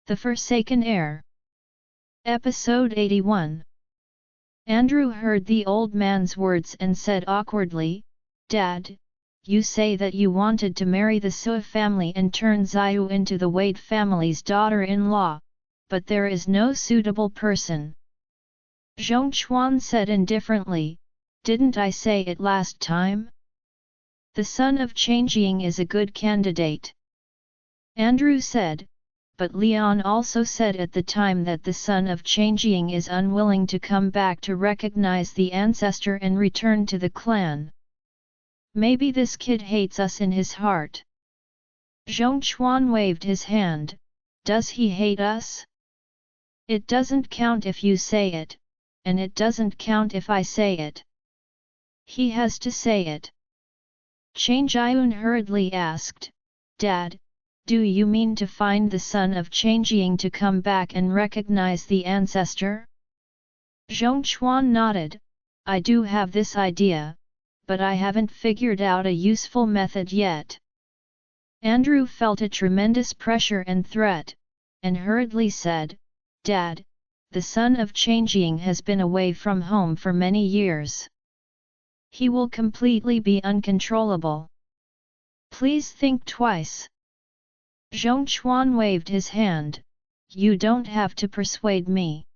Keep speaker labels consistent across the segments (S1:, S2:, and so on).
S1: The Forsaken Heir. Episode 81. Andrew heard the old man's words and said awkwardly, "Dad, you say that you wanted to marry the Sui family and turn Ziyu into the Wade family's daughter-in-law, but there is no suitable person." Zhongchuan said indifferently, "Didn't I say it last time? The son of Changying is a good candidate." Andrew said, but Leon also said at the time that the son of Changying is unwilling to come back to recognize the ancestor and return to the clan. "Maybe this kid hates us in his heart." Zhongchuan waved his hand. "Does he hate us? It doesn't count if you say it, and it doesn't count if I say it. He has to say it." Changying hurriedly asked, "Dad, do you mean to find the son of Changying to come back and recognize the ancestor?" Zhongchuan nodded. "I do have this idea, but I haven't figured out a useful method yet." Andrew felt a tremendous pressure and threat, and hurriedly said, "Dad, the son of Changying has been away from home for many years. He will completely be uncontrollable. Please think twice." Zhongchuan waved his hand. "You don't have to persuade me.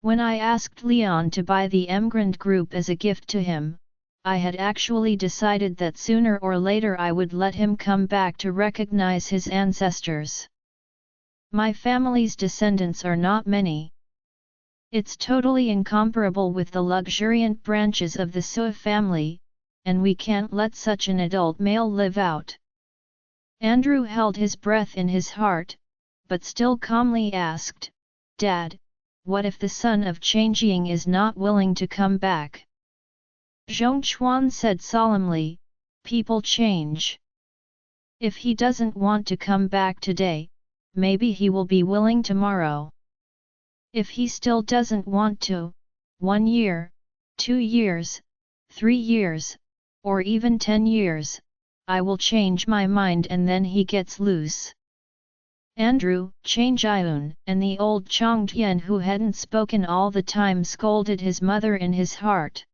S1: When I asked Leon to buy the Emgrand group as a gift to him, I had actually decided that sooner or later I would let him come back to recognize his ancestors. My family's descendants are not many. It's totally incomparable with the luxuriant branches of the Sui family, and we can't let such an adult male live out." Andrew held his breath in his heart, but still calmly asked, "Dad, what if the son of Changying is not willing to come back?" Zhongchuan said solemnly, "People change. If he doesn't want to come back today, maybe he will be willing tomorrow. If he still doesn't want to, 1 year, 2 years, 3 years, or even 10 years, I will change my mind and then he gets loose." Andrew, Changying, and the old Changying who hadn't spoken all the time scolded his mother in his heart.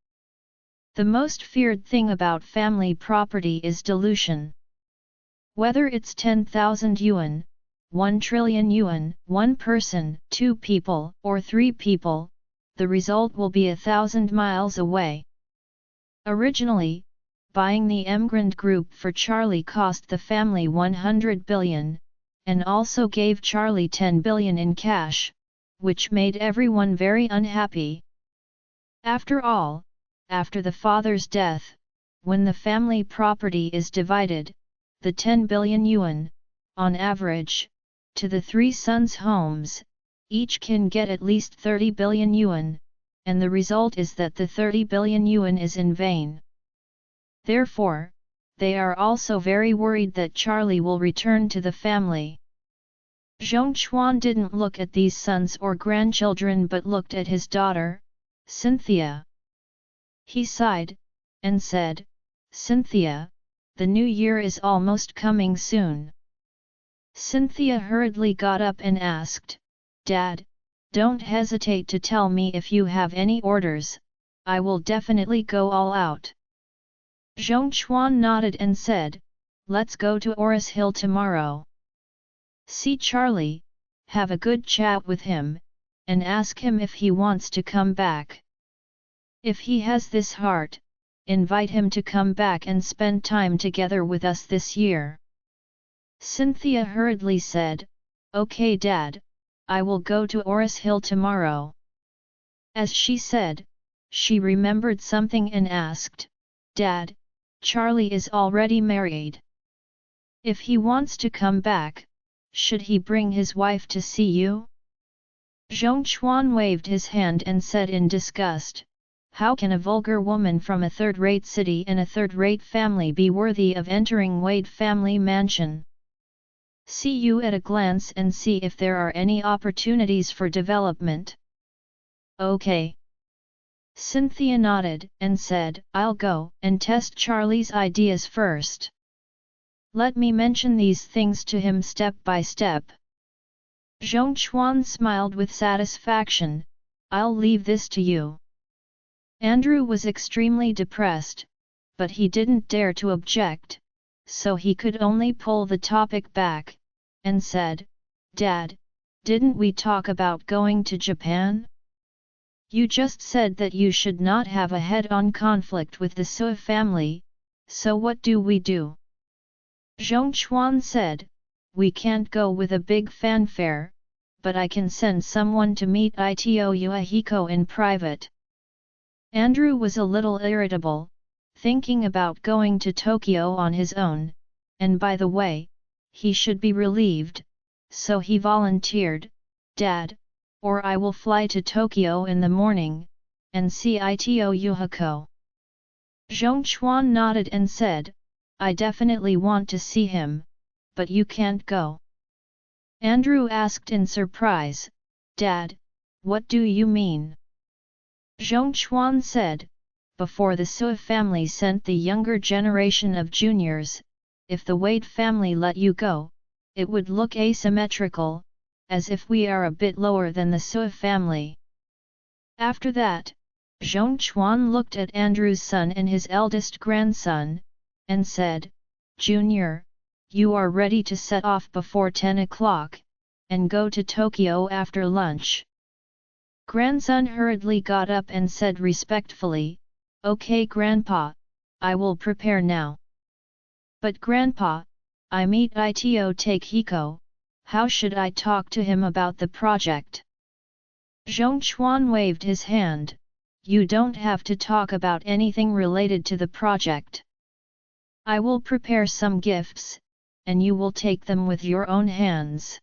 S1: The most feared thing about family property is dilution. Whether it's 10,000 yuan, 1 trillion yuan, 1 person, 2 people, or 3 people, the result will be 1,000 miles away. Originally, buying the Emgrand group for Charlie cost the family 100 billion, and also gave Charlie 10 billion in cash, which made everyone very unhappy. After all, after the father's death, when the family property is divided, the 10 billion yuan, on average, to the 3 sons' homes, each can get at least 30 billion yuan, and the result is that the 30 billion yuan is in vain. Therefore, they are also very worried that Charlie will return to the family. Zhongchuan didn't look at these sons or grandchildren but looked at his daughter, Cynthia. He sighed, and said, "Cynthia, the new year is almost coming soon." Cynthia hurriedly got up and asked, "Dad, don't hesitate to tell me if you have any orders, I will definitely go all out." Zhongchuan nodded and said, "Let's go to Orus Hill tomorrow. See Charlie, have a good chat with him, and ask him if he wants to come back. If he has this heart, invite him to come back and spend time together with us this year." Cynthia hurriedly said, "Okay Dad, I will go to Orus Hill tomorrow." As she said, she remembered something and asked, "Dad, Charlie is already married. If he wants to come back, should he bring his wife to see you?" Zhongchuan waved his hand and said in disgust, "How can a vulgar woman from a third-rate city and a third-rate family be worthy of entering Wade family mansion? See you at a glance and see if there are any opportunities for development." "Okay." Cynthia nodded and said, "I'll go and test Charlie's ideas first. Let me mention these things to him step by step." Zhongchuan smiled with satisfaction. I'll leave this to you. Andrew was extremely depressed, but he didn't dare to object, so he could only pull the topic back, and said, Dad, didn't we talk about going to Japan? You just said that you should not have a head-on conflict with the Sui family, so what do we do? Zhongchuan said, we can't go with a big fanfare, but I can send someone to meet Ito Yuahiko in private. Andrew was a little irritable, thinking about going to Tokyo on his own, and by the way, he should be relieved, so he volunteered, Dad, or I will fly to Tokyo in the morning, and see Ito Yuhiko. Zhongchuan nodded and said, I definitely want to see him, but you can't go. Andrew asked in surprise, Dad, what do you mean? Zhongchuan said, before the Sui family sent the younger generation of juniors, if the Wade family let you go, it would look asymmetrical, as if we are a bit lower than the Sui family. After that, Zhongchuan looked at Andrew's son and his eldest grandson, and said, Junior, you are ready to set off before 10 o'clock, and go to Tokyo after lunch. Grandson hurriedly got up and said respectfully, Okay Grandpa, I will prepare now. But Grandpa, I meet Ito Takehiko, how should I talk to him about the project? Zhongchuan waved his hand, you don't have to talk about anything related to the project. I will prepare some gifts, and you will take them with your own hands.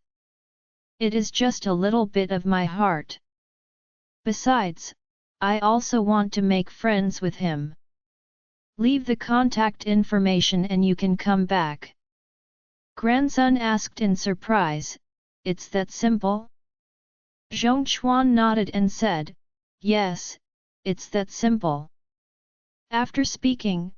S1: It is just a little bit of my heart. Besides, I also want to make friends with him. Leave the contact information and you can come back. Grandson asked in surprise, It's that simple? Zhongchuan nodded and said, Yes, it's that simple. After speaking,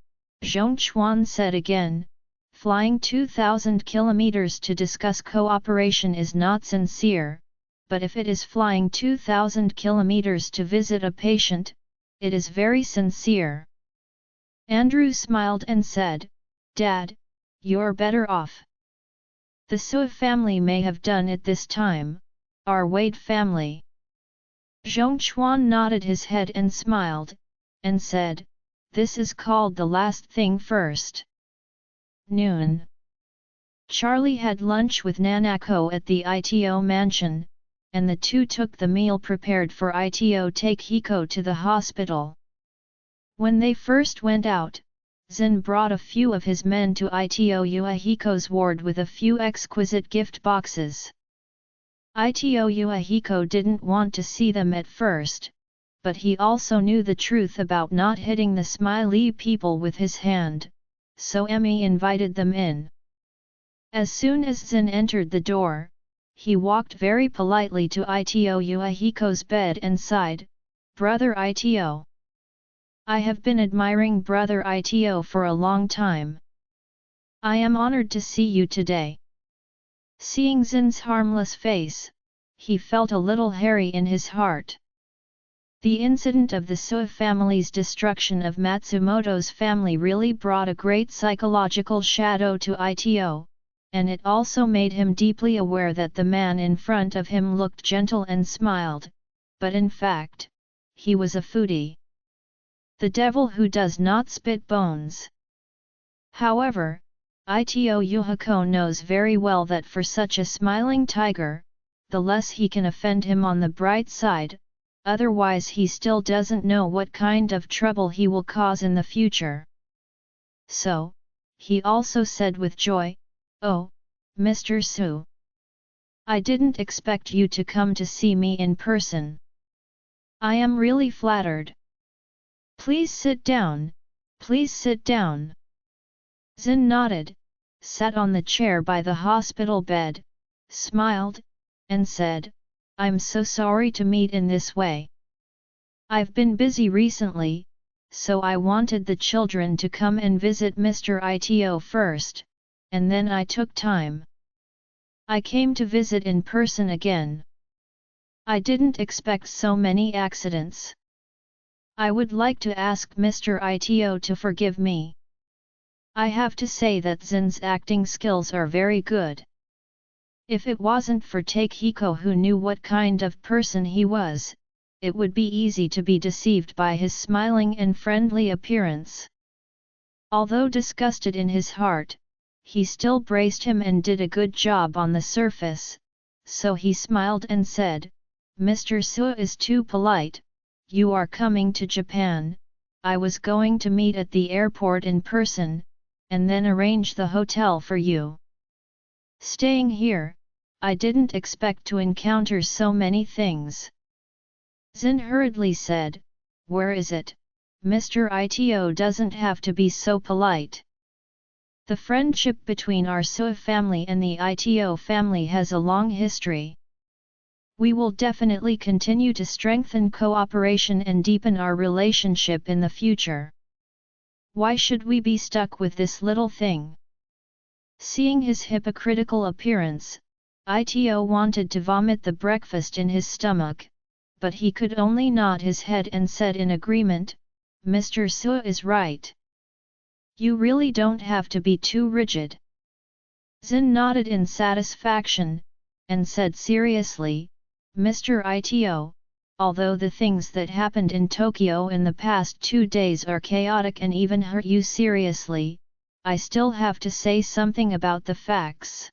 S1: Zhongchuan said again, Flying 2,000 kilometers to discuss cooperation is not sincere, but if it is flying 2,000 kilometers to visit a patient, it is very sincere. Andrew smiled and said, Dad, you're better off. The Sui family may have done it this time, our Wade family. Zhongchuan nodded his head and smiled, and said, This is called the last thing first. Noon. Charlie had lunch with Nanako at the ITO mansion, and the two took the meal prepared for Ito Takehiko to the hospital. When they first went out, Zinn brought a few of his men to Ito Yuahiko's ward with a few exquisite gift boxes. Ito Yuahiko didn't want to see them at first, but he also knew the truth about not hitting the smiley people with his hand, so Emmy invited them in. As soon as Zinn entered the door, he walked very politely to Ito Yuahiko's bed and sighed, Brother Ito. I have been admiring Brother Ito for a long time. I am honored to see you today. Seeing Zinn's harmless face, he felt a little hairy in his heart. The incident of the Sui family's destruction of Matsumoto's family really brought a great psychological shadow to Ito, and it also made him deeply aware that the man in front of him looked gentle and smiled, but in fact, he was a foodie. The devil who does not spit bones. However, Ito Yuhiko knows very well that for such a smiling tiger, the less he can offend him on the bright side, otherwise he still doesn't know what kind of trouble he will cause in the future. So, he also said with joy, Oh, Mr. Su. I didn't expect you to come to see me in person. I am really flattered. Please sit down, please sit down. Zinn nodded, sat on the chair by the hospital bed, smiled, and said, I'm so sorry to meet in this way. I've been busy recently, so I wanted the children to come and visit Mr. Ito first, and then I took time. I came to visit in person again. I didn't expect so many accidents. I would like to ask Mr. Ito to forgive me. I have to say that Zinn's acting skills are very good. If it wasn't for Takehiko who knew what kind of person he was, it would be easy to be deceived by his smiling and friendly appearance. Although disgusted in his heart, he still braced him and did a good job on the surface, so he smiled and said, "Mr. Su is too polite, you are coming to Japan, I was going to meet at the airport in person, and then arrange the hotel for you. Staying here, I didn't expect to encounter so many things." Zinn hurriedly said, "Where is it? Mr. Ito doesn't have to be so polite. The friendship between our Su family and the Ito family has a long history. We will definitely continue to strengthen cooperation and deepen our relationship in the future. Why should we be stuck with this little thing?" Seeing his hypocritical appearance, Ito wanted to vomit the breakfast in his stomach, but he could only nod his head and said in agreement, "Mr. Su is right. You really don't have to be too rigid." Zinn nodded in satisfaction, and said seriously, "Mr. Ito, although the things that happened in Tokyo in the past 2 days are chaotic and even hurt you seriously, I still have to say something about the facts.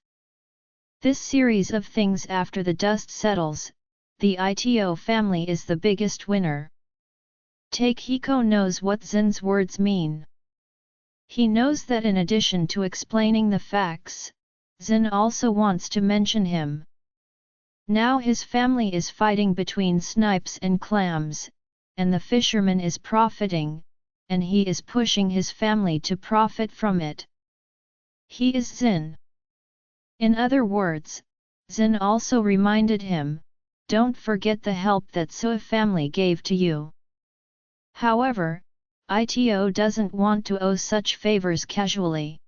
S1: This series of things after the dust settles, the Ito family is the biggest winner." Takehiko knows what Zinn's words mean. He knows that in addition to explaining the facts, Zinn also wants to mention him. Now his family is fighting between snipes and clams, and the fisherman is profiting, and he is pushing his family to profit from it. He is Zinn. In other words, Zinn also reminded him, "Don't forget the help that Su family gave to you." However, Ito doesn't want to owe such favors casually.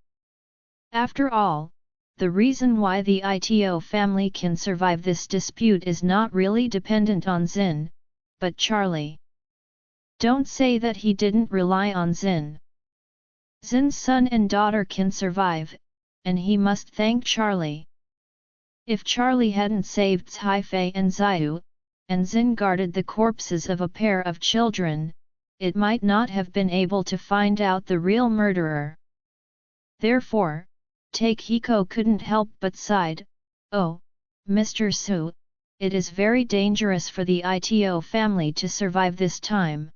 S1: After all, the reason why the Ito family can survive this dispute is not really dependent on Zinn, but Charlie. Don't say that he didn't rely on Zinn. Zinn's son and daughter can survive, and he must thank Charlie. If Charlie hadn't saved Caifei and Ziyu, and Zinn guarded the corpses of a pair of children, it might not have been able to find out the real murderer. Therefore, Takehiko couldn't help but sighed, "Oh, Mr. Su, it is very dangerous for the Ito family to survive this time."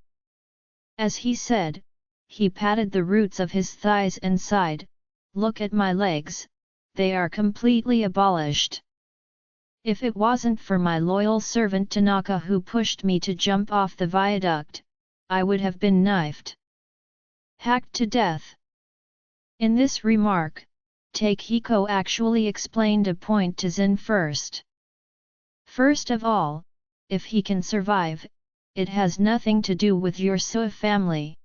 S1: As he said, he patted the roots of his thighs and sighed, "Look at my legs, they are completely abolished. If it wasn't for my loyal servant Tanaka who pushed me to jump off the viaduct, I would have been knifed. Hacked to death." In this remark, Takehiko actually explained a point to Zinn first. First of all, if he can survive, it has nothing to do with your Su family.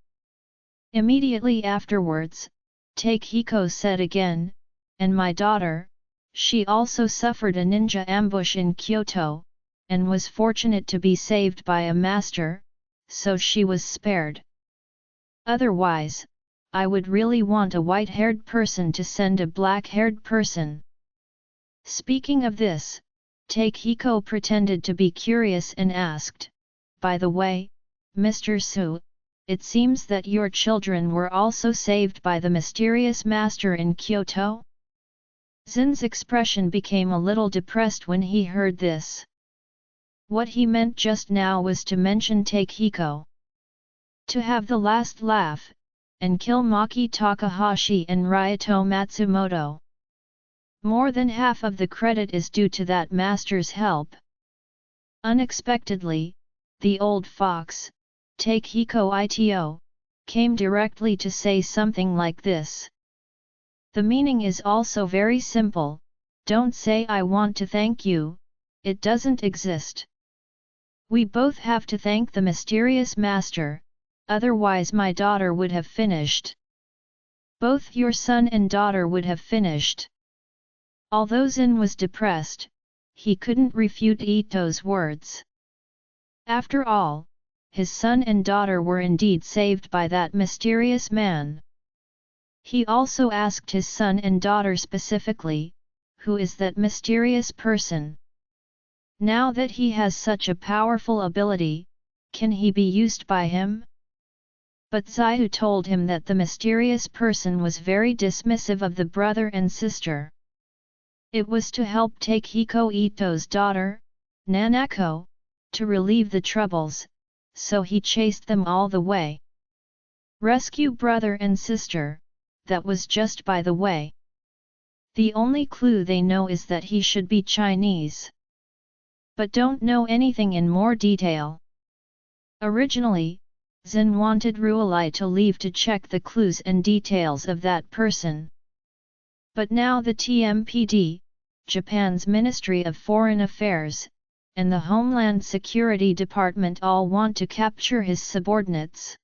S1: Immediately afterwards, Takehiko said again, "And my daughter, she also suffered a ninja ambush in Kyoto, and was fortunate to be saved by a master, so she was spared. Otherwise, I would really want a white-haired person to send a black-haired person." Speaking of this, Takehiko pretended to be curious and asked, "By the way, Mr. Su, it seems that your children were also saved by the mysterious master in Kyoto?" Zinn's expression became a little depressed when he heard this. What he meant just now was to mention Takehiko. To have the last laugh, and kill Maki Takahashi and Ryoto Matsumoto. More than half of the credit is due to that master's help. Unexpectedly, the old fox, Takehiko Ito, came directly to say something like this. The meaning is also very simple, don't say "I want to thank you," it doesn't exist. We both have to thank the mysterious master, otherwise my daughter would have finished. Both your son and daughter would have finished. Although Zinn was depressed, he couldn't refute Ito's words. After all, his son and daughter were indeed saved by that mysterious man. He also asked his son and daughter specifically, who is that mysterious person? Now that he has such a powerful ability, can he be used by him? But Ziyu told him that the mysterious person was very dismissive of the brother and sister. It was to help take Hiko Ito's daughter, Nanako, to relieve the troubles, so he chased them all the way. Rescue brother and sister, that was just by the way. The only clue they know is that he should be Chinese. But don't know anything in more detail. Originally, Zinn wanted Ruolai to leave to check the clues and details of that person. But now the TMPD, Japan's Ministry of Foreign Affairs, and the Homeland Security Department all want to capture his subordinates.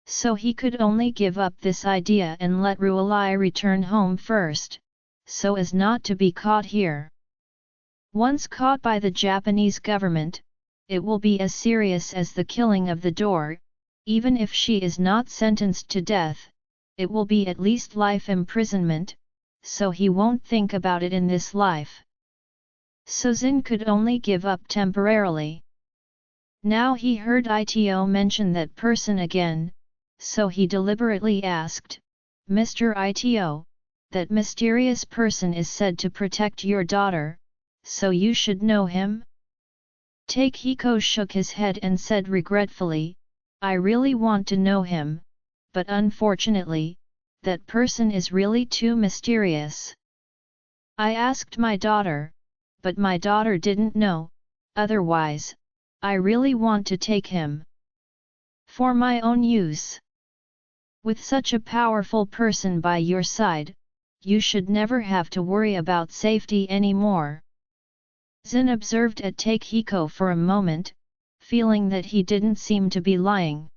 S1: So he could only give up this idea and let Ruolai return home first, so as not to be caught here. Once caught by the Japanese government, it will be as serious as the killing of the door. Even if she is not sentenced to death, it will be at least life imprisonment, so he won't think about it in this life. So Zinn could only give up temporarily. Now he heard Ito mention that person again, so he deliberately asked, Mr. Ito, that mysterious person is said to protect your daughter, so you should know him? Take Hiko shook his head and said regretfully, I really want to know him, but unfortunately, that person is really too mysterious. I asked my daughter, but my daughter didn't know, otherwise, I really want to take him. For my own use. With such a powerful person by your side, you should never have to worry about safety anymore. Zinn observed at Take Hiko for a moment, feeling that he didn't seem to be lying.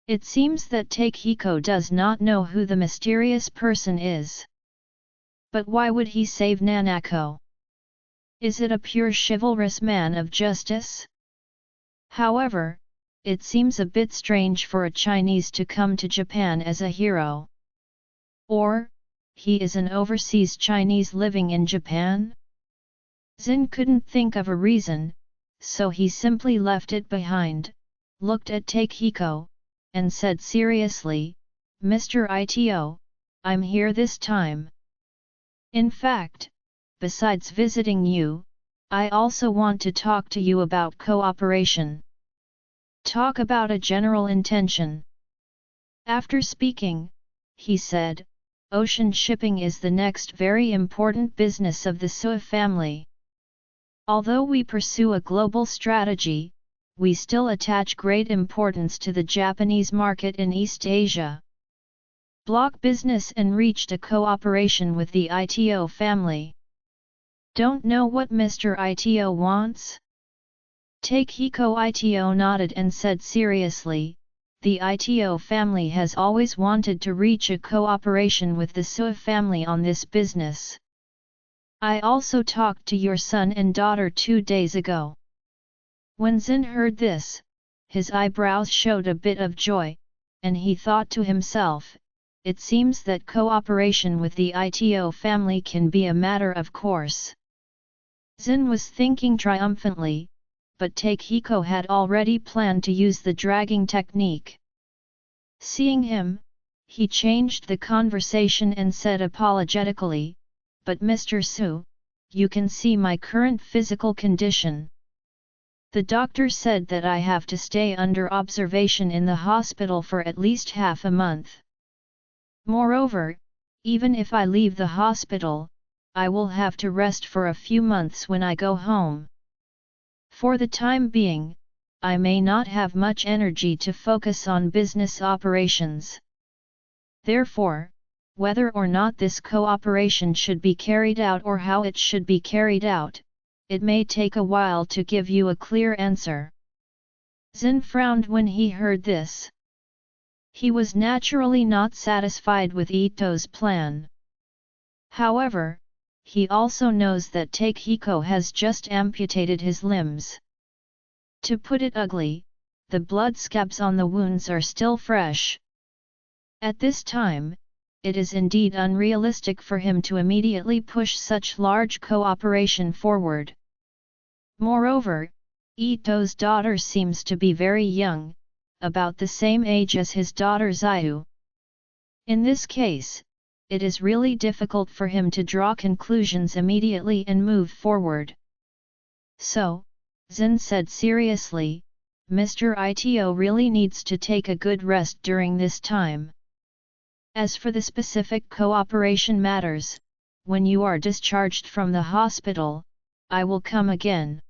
S1: It seems that Take Hiko does not know who the mysterious person is. But why would he save Nanako? Is it a pure chivalrous man of justice? However, it seems a bit strange for a Chinese to come to Japan as a hero. Or, he is an overseas Chinese living in Japan? Zinn couldn't think of a reason, so he simply left it behind, looked at Take Hiko, and said seriously, Mr. Ito, I'm here this time. In fact, besides visiting you, I also want to talk to you about cooperation. Talk about a general intention. After speaking, he said, ocean shipping is the next very important business of the Sui family. Although we pursue a global strategy, we still attach great importance to the Japanese market in East Asia. Block business and reached a cooperation with the Ito family. Don't know what Mr. Ito wants? Take Hiko Ito nodded and said seriously, the Ito family has always wanted to reach a cooperation with the Sui family on this business. I also talked to your son and daughter 2 days ago. When Zinn heard this, his eyebrows showed a bit of joy, and he thought to himself, it seems that cooperation with the Ito family can be a matter of course. Zinn was thinking triumphantly, but Take Hiko had already planned to use the dragging technique. Seeing him, he changed the conversation and said apologetically, but Mr. Su, you can see my current physical condition. The doctor said that I have to stay under observation in the hospital for at least half a month. Moreover, even if I leave the hospital, I will have to rest for a few months when I go home. For the time being, I may not have much energy to focus on business operations. Therefore, whether or not this cooperation should be carried out or how it should be carried out, it may take a while to give you a clear answer. Zinn frowned when he heard this. He was naturally not satisfied with Ito's plan. However, he also knows that Takehiko has just amputated his limbs. To put it ugly, the blood scabs on the wounds are still fresh. At this time, it is indeed unrealistic for him to immediately push such large cooperation forward. Moreover, Ito's daughter seems to be very young, about the same age as his daughter Ziyu. In this case, it is really difficult for him to draw conclusions immediately and move forward. So, Zinn said seriously, Mr. Ito really needs to take a good rest during this time. As for the specific cooperation matters, when you are discharged from the hospital, I will come again.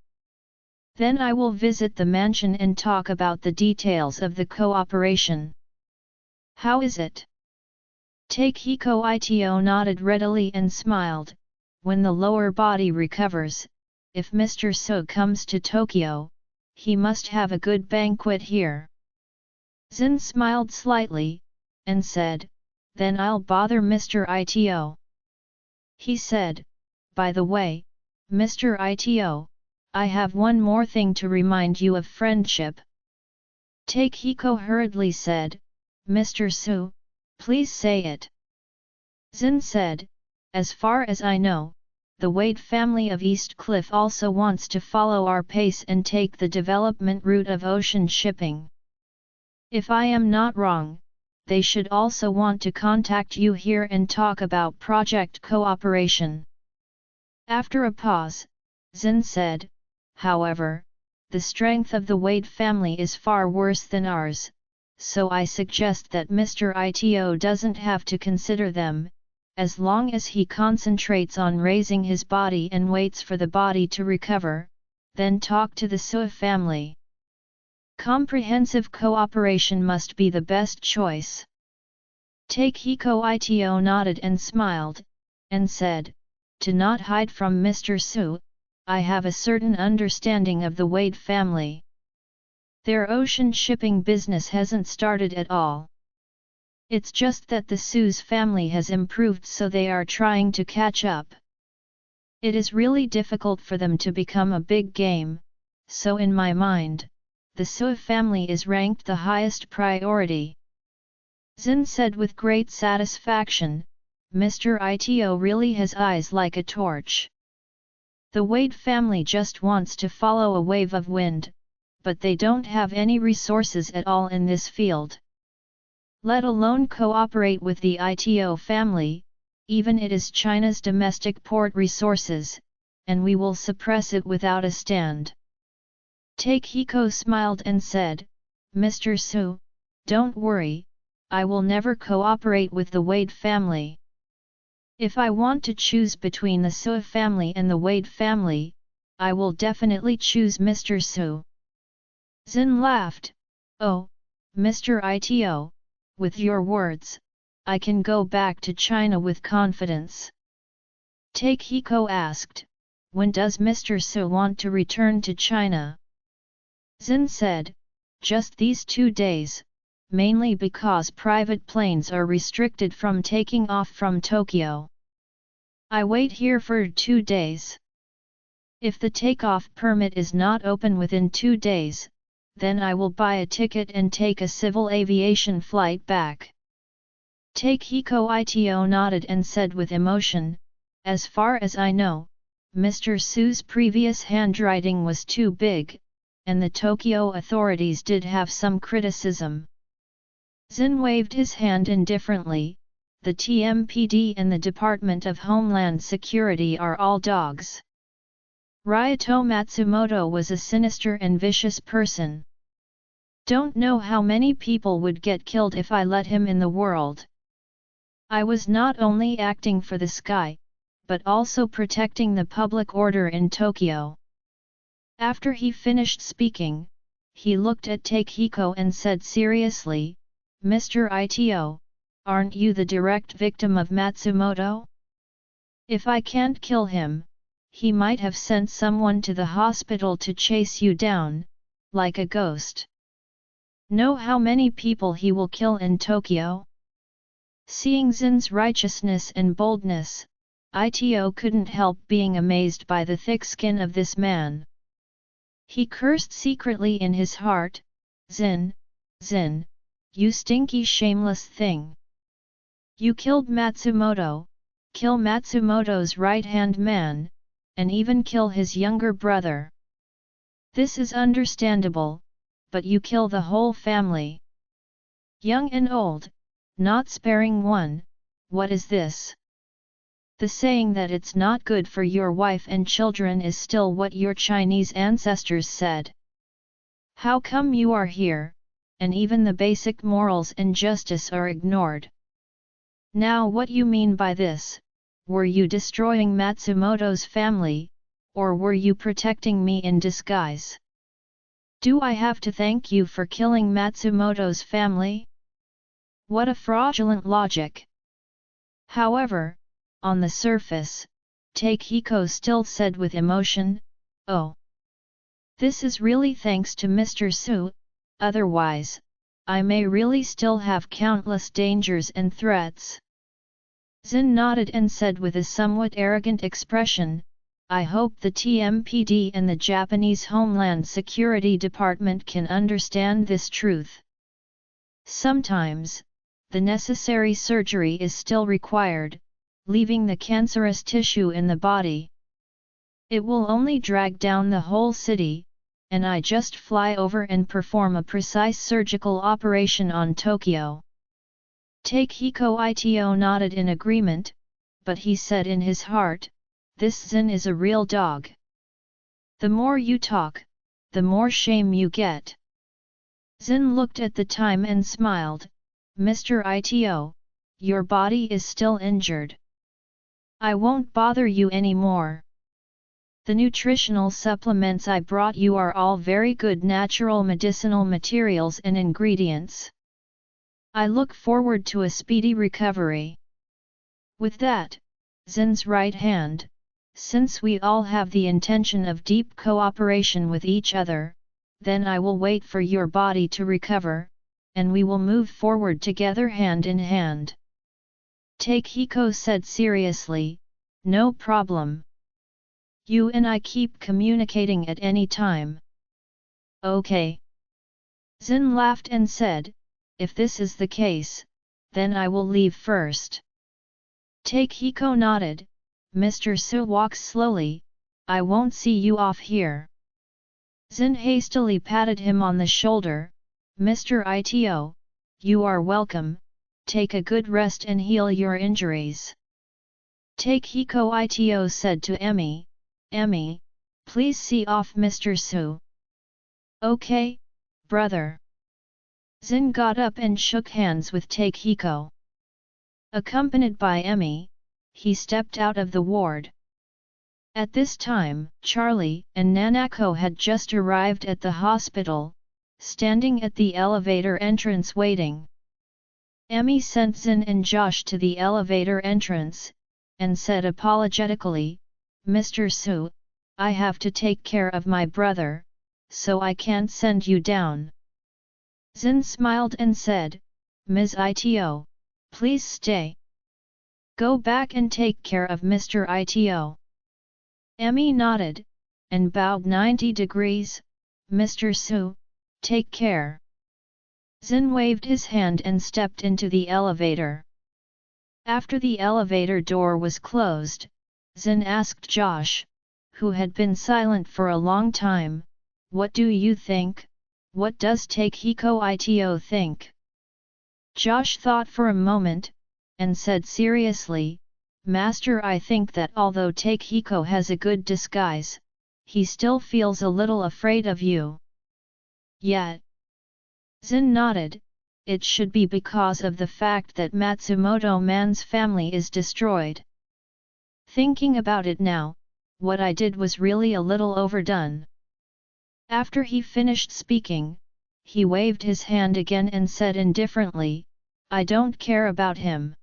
S1: Then I will visit the mansion and talk about the details of the cooperation. How is it? Takehiko Ito nodded readily and smiled. When the lower body recovers, if Mr. So comes to Tokyo, he must have a good banquet here. Zinn smiled slightly, and said, then I'll bother Mr. Ito. He said, by the way, Mr. Ito, I have one more thing to remind you of friendship. Takehiko hurriedly said, Mr. Su, please say it. Zinn said, as far as I know, the Wade family of East Cliff also wants to follow our pace and take the development route of ocean shipping. If I am not wrong, they should also want to contact you here and talk about project cooperation. After a pause, Zinn said, however, the strength of the Wade family is far worse than ours, so I suggest that Mr. Ito doesn't have to consider them, as long as he concentrates on raising his body and waits for the body to recover, then talk to the Sua family. Comprehensive cooperation must be the best choice. Takehiko Ito nodded and smiled, and said, to not hide from Mr. Su, I have a certain understanding of the Wade family. Their ocean shipping business hasn't started at all. It's just that the Su's family has improved, so they are trying to catch up. It is really difficult for them to become a big game, so in my mind, the Su family is ranked the highest priority. Zinn said with great satisfaction, Mr. Ito really has eyes like a torch. The Wade family just wants to follow a wave of wind, but they don't have any resources at all in this field. Let alone cooperate with the Ito family, even it is China's domestic port resources, and we will suppress it without a stand. Takehiko smiled and said, Mr. Su, don't worry, I will never cooperate with the Wade family. If I want to choose between the Su family and the Wade family, I will definitely choose Mr. Su. Zinn laughed. Oh, Mr. Ito, with your words, I can go back to China with confidence. Takehiko asked, when does Mr. Su want to return to China? Zinn said, just these 2 days, mainly because private planes are restricted from taking off from Tokyo. I wait here for 2 days. If the takeoff permit is not open within 2 days, then I will buy a ticket and take a civil aviation flight back. Takehiko Ito nodded and said with emotion, as far as I know, Mr. Su's previous handwriting was too big, and the Tokyo authorities did have some criticism. Zinn waved his hand indifferently, the TMPD and the Department of Homeland Security are all dogs. Ryoto Matsumoto was a sinister and vicious person. Don't know how many people would get killed if I let him in the world. I was not only acting for the sky, but also protecting the public order in Tokyo. After he finished speaking, he looked at Takehiko and said seriously, Mr. Ito, aren't you the direct victim of Matsumoto? If I can't kill him, he might have sent someone to the hospital to chase you down, like a ghost. Know how many people he will kill in Tokyo? Seeing Zinn's righteousness and boldness, Ito couldn't help being amazed by the thick skin of this man. He cursed secretly in his heart, Zinn, Zinn, you stinky shameless thing. You killed Matsumoto, kill Matsumoto's right-hand man, and even kill his younger brother. This is understandable, but you kill the whole family. Young and old, not sparing one, what is this? The saying that it's not good for your wife and children is still what your Chinese ancestors said. How come you are here, and even the basic morals and justice are ignored? Now what you mean by this? Were you destroying Matsumoto's family, or were you protecting me in disguise? Do I have to thank you for killing Matsumoto's family? What a fraudulent logic! However, on the surface, Takehiko still said with emotion, "Oh, this is really thanks to Mr. Su, otherwise, I may really still have countless dangers and threats." Zinn nodded and said with a somewhat arrogant expression, "I hope the TMPD and the Japanese Homeland Security Department can understand this truth. Sometimes, the necessary surgery is still required, leaving the cancerous tissue in the body. It will only drag down the whole city, and I just fly over and perform a precise surgical operation on Tokyo." Takehiko Ito nodded in agreement, but he said in his heart, "This Zinn is a real dog. The more you talk, the more shame you get." Zinn looked at the time and smiled, "Mr. Ito, your body is still injured. I won't bother you anymore. The nutritional supplements I brought you are all very good natural medicinal materials and ingredients. I look forward to a speedy recovery." With that, Zinn's right hand, "Since we all have the intention of deep cooperation with each other, then I will wait for your body to recover, and we will move forward together hand in hand." Takehiko said seriously, "No problem. You and I keep communicating at any time." "Okay." Zinn laughed and said, "If this is the case, then I will leave first." Takehiko nodded, "Mr. Su walks slowly, I won't see you off here." Zinn hastily patted him on the shoulder, "Mr. Ito, you are welcome, take a good rest and heal your injuries." Takehiko Ito said to Emmy, "Emmy, please see off Mr. Su." "Okay, brother." Zinn got up and shook hands with Takehiko. Accompanied by Emmy, he stepped out of the ward. At this time, Charlie and Nanako had just arrived at the hospital, standing at the elevator entrance waiting. Emmy sent Zinn and Josh to the elevator entrance, and said apologetically, "Mr. Su, I have to take care of my brother, so I can't send you down." Zinn smiled and said, "Ms. Ito, please stay. Go back and take care of Mr. Ito." Emmy nodded, and bowed 90 degrees, "Mr. Su, take care." Zinn waved his hand and stepped into the elevator. After the elevator door was closed, Zinn asked Josh, who had been silent for a long time, "What do you think? What does Takehiko Ito think?" Josh thought for a moment, and said seriously, "Master, I think that although Takehiko has a good disguise, he still feels a little afraid of you." "Yet?" Zinn nodded, "It should be because of the fact that Matsumoto man's family is destroyed. Thinking about it now, what I did was really a little overdone." After he finished speaking, he waved his hand again and said indifferently, "I don't care about him.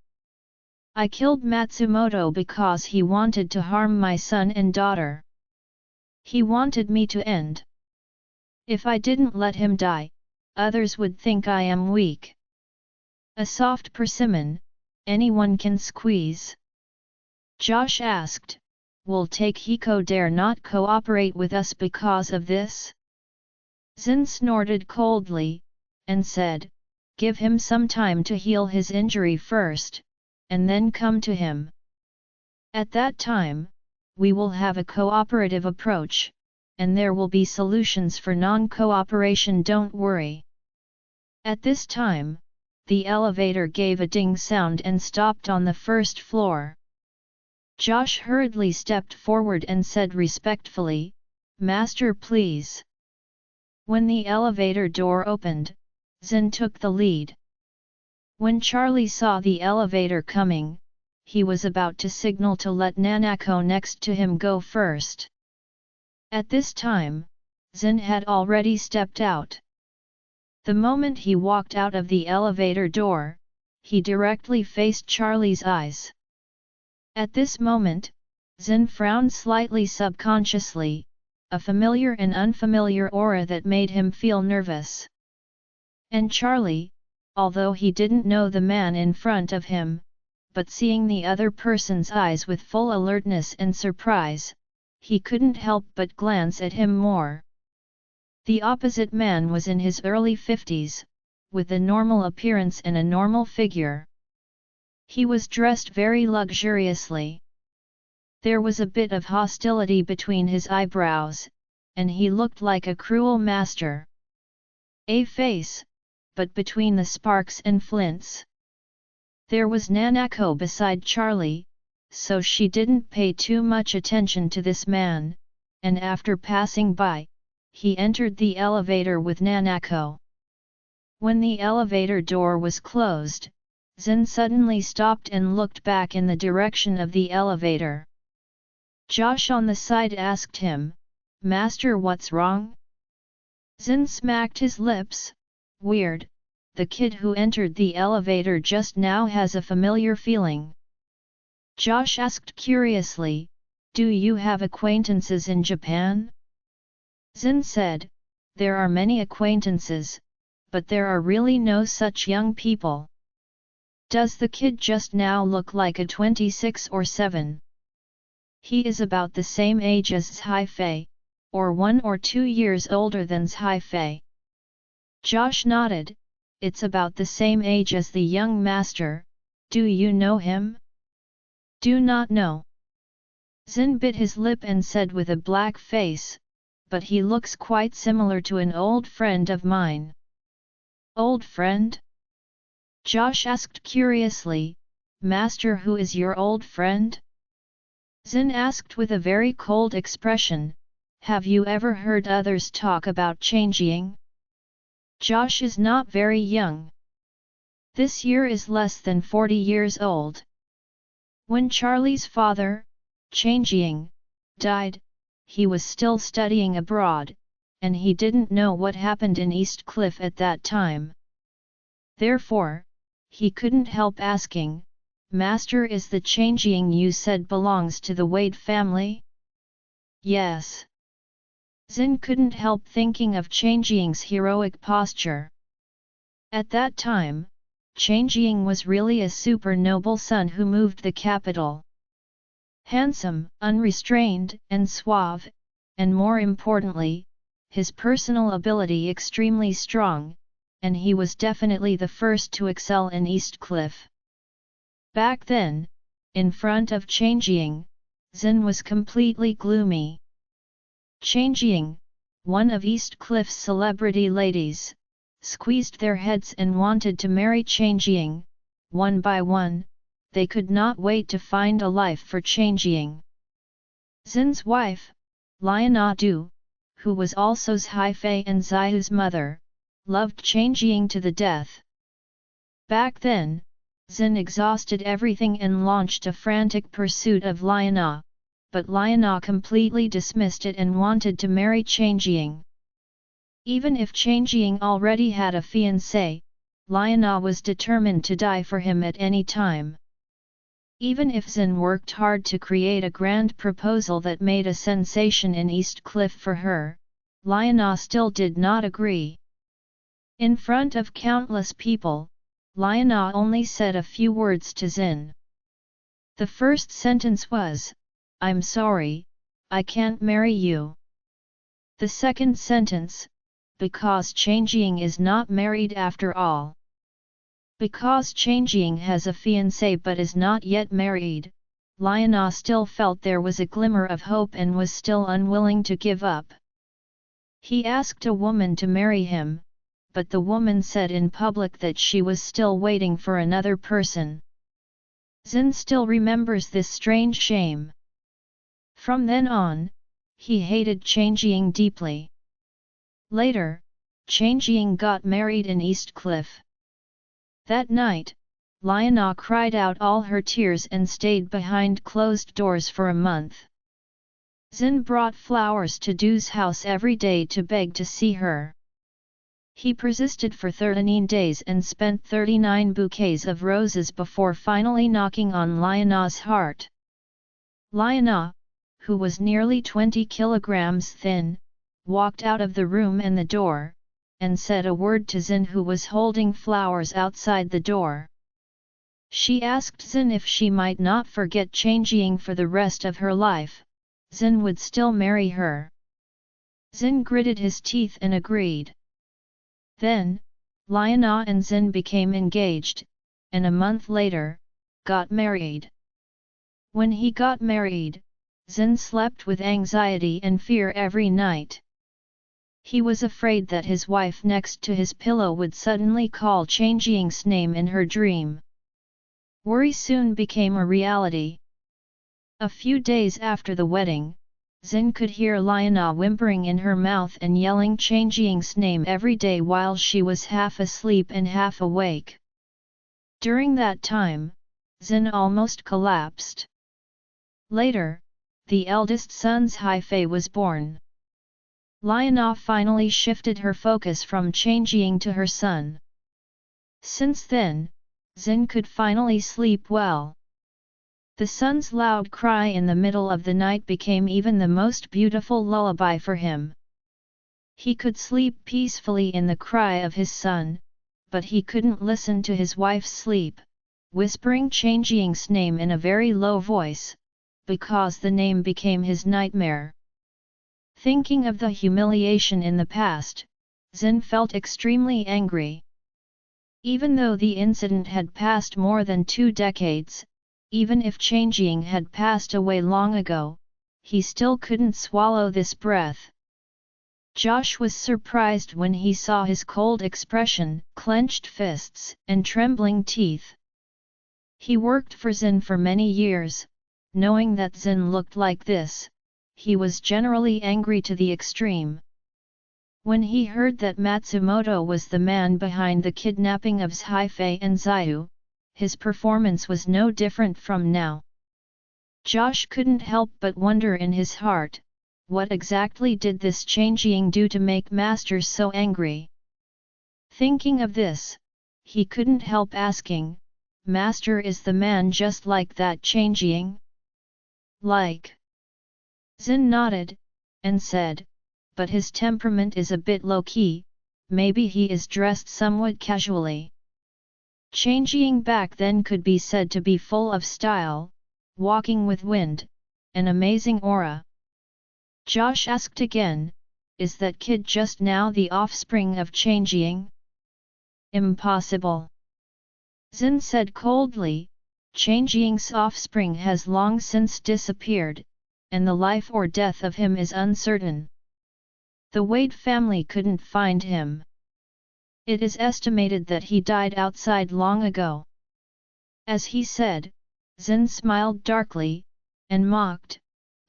S1: I killed Matsumoto because he wanted to harm my son and daughter. He wanted me to end. If I didn't let him die, others would think I am weak. A soft persimmon, anyone can squeeze." Josh asked, will Takehiko dare not cooperate with us because of this? Zinn snorted coldly, and said, give him some time to heal his injury first, and then come to him. At that time, we will have a cooperative approach, and there will be solutions for non-cooperation, don't worry. At this time, the elevator gave a ding sound and stopped on the first floor. Josh hurriedly stepped forward and said respectfully, Master, please. When the elevator door opened, Zinn took the lead. When Charlie saw the elevator coming, he was about to signal to let Nanako next to him go first. At this time, Zinn had already stepped out. The moment he walked out of the elevator door, he directly faced Charlie's eyes. At this moment, Zinn frowned slightly subconsciously, a familiar and unfamiliar aura that made him feel nervous. And Charlie, although he didn't know the man in front of him, but seeing the other person's eyes with full alertness and surprise, he couldn't help but glance at him more. The opposite man was in his early 50s, with a normal appearance and a normal figure. He was dressed very luxuriously. There was a bit of hostility between his eyebrows, and he looked like a cruel master. A face, but between the sparks and flints. There was Nanako beside Charlie, so she didn't pay too much attention to this man, and after passing by, he entered the elevator with Nanako. When the elevator door was closed, Zinn suddenly stopped and looked back in the direction of the elevator. Josh on the side asked him, Master, what's wrong? Zinn smacked his lips. Weird, the kid who entered the elevator just now has a familiar feeling. Josh asked curiously, do you have acquaintances in Japan? Zinn said, there are many acquaintances, but there are really no such young people. Does the kid just now look like a 26 or 7? He is about the same age as Zhai Fei, or 1 or 2 years older than Zhai Fei. Josh nodded, it's about the same age as the young master. Do you know him? Do not know. Zinn bit his lip and said with a black face, but he looks quite similar to an old friend of mine. Old friend? Josh asked curiously, Master, who is your old friend? Zinn asked with a very cold expression, have you ever heard others talk about Changying? Josh is not very young. This year is less than 40 years old. When Charlie's father, Changying, died, he was still studying abroad, and he didn't know what happened in East Cliff at that time. Therefore, he couldn't help asking, Master, is the Changying you said belongs to the Wade family? Yes. Zinn couldn't help thinking of Changying's heroic posture. At that time, Changying was really a super noble son who moved the capital. Handsome, unrestrained, and suave, and more importantly, his personal ability extremely strong, and he was definitely the first to excel in East Cliff. Back then, in front of Changying, Zinn was completely gloomy. Changying, one of East Cliff's celebrity ladies, squeezed their heads and wanted to marry Changying. One by one, they could not wait to find a life for Changying. Zinn's wife, Liana Du, who was also Zhai Fei and Ziyu's mother, loved Changying to the death. Back then, Zinn exhausted everything and launched a frantic pursuit of Liana, but Liana completely dismissed it and wanted to marry Changying. Even if Changying already had a fiancé, Liana was determined to die for him at any time. Even if Zinn worked hard to create a grand proposal that made a sensation in East Cliff for her, Liana still did not agree. In front of countless people, Liana only said a few words to Zinn. The first sentence was, "I'm sorry, I can't marry you." The second sentence, "Because Changying is not married after all." Because Changying has a fiancé but is not yet married, Liana still felt there was a glimmer of hope and was still unwilling to give up. He asked a woman to marry him, but the woman said in public that she was still waiting for another person. Zinn still remembers this strange shame. From then on, he hated Changying deeply. Later, Changying got married in East Cliff. That night, Liana cried out all her tears and stayed behind closed doors for a month. Zinn brought flowers to Du's house every day to beg to see her. He persisted for 39 days and spent 39 bouquets of roses before finally knocking on Liana's heart. Liana, who was nearly 20 kilograms thin, walked out of the room and the door, and said a word to Zinn who was holding flowers outside the door. She asked Zinn if she might not forget Changying for the rest of her life, Zinn would still marry her. Zinn gritted his teeth and agreed. Then, Liana and Zinn became engaged, and a month later, got married. When he got married, Zinn slept with anxiety and fear every night. He was afraid that his wife next to his pillow would suddenly call Changying's name in her dream. Worry soon became a reality. A few days after the wedding, Zinn could hear Liana whimpering in her mouth and yelling Changying's name every day while she was half asleep and half awake. During that time, Zinn almost collapsed. Later, the eldest son's Haifei was born. Liana finally shifted her focus from Changying to her son. Since then, Zinn could finally sleep well. The son's loud cry in the middle of the night became even the most beautiful lullaby for him. He could sleep peacefully in the cry of his son, but he couldn't listen to his wife's sleep, whispering Changying's name in a very low voice, because the name became his nightmare. Thinking of the humiliation in the past, Zinn felt extremely angry. Even though the incident had passed more than 2 decades, even if Changying had passed away long ago, he still couldn't swallow this breath. Josh was surprised when he saw his cold expression, clenched fists, and trembling teeth. He worked for Zinn for many years, knowing that Zinn looked like this. He was generally angry to the extreme. When he heard that Matsumoto was the man behind the kidnapping of Haifei and Ziyu, his performance was no different from now. Josh couldn't help but wonder in his heart, what exactly did this Changying do to make Master so angry? Thinking of this, he couldn't help asking, Master, is the man just like that Changying? Like. Zinn nodded, and said, but his temperament is a bit low-key, maybe he is dressed somewhat casually. Changying back then could be said to be full of style, walking with wind, an amazing aura. Josh asked again, is that kid just now the offspring of Changying? Impossible. Zinn said coldly, Changying's offspring has long since disappeared, and the life or death of him is uncertain. The Wade family couldn't find him. It is estimated that he died outside long ago. As he said, Zinn smiled darkly, and mocked,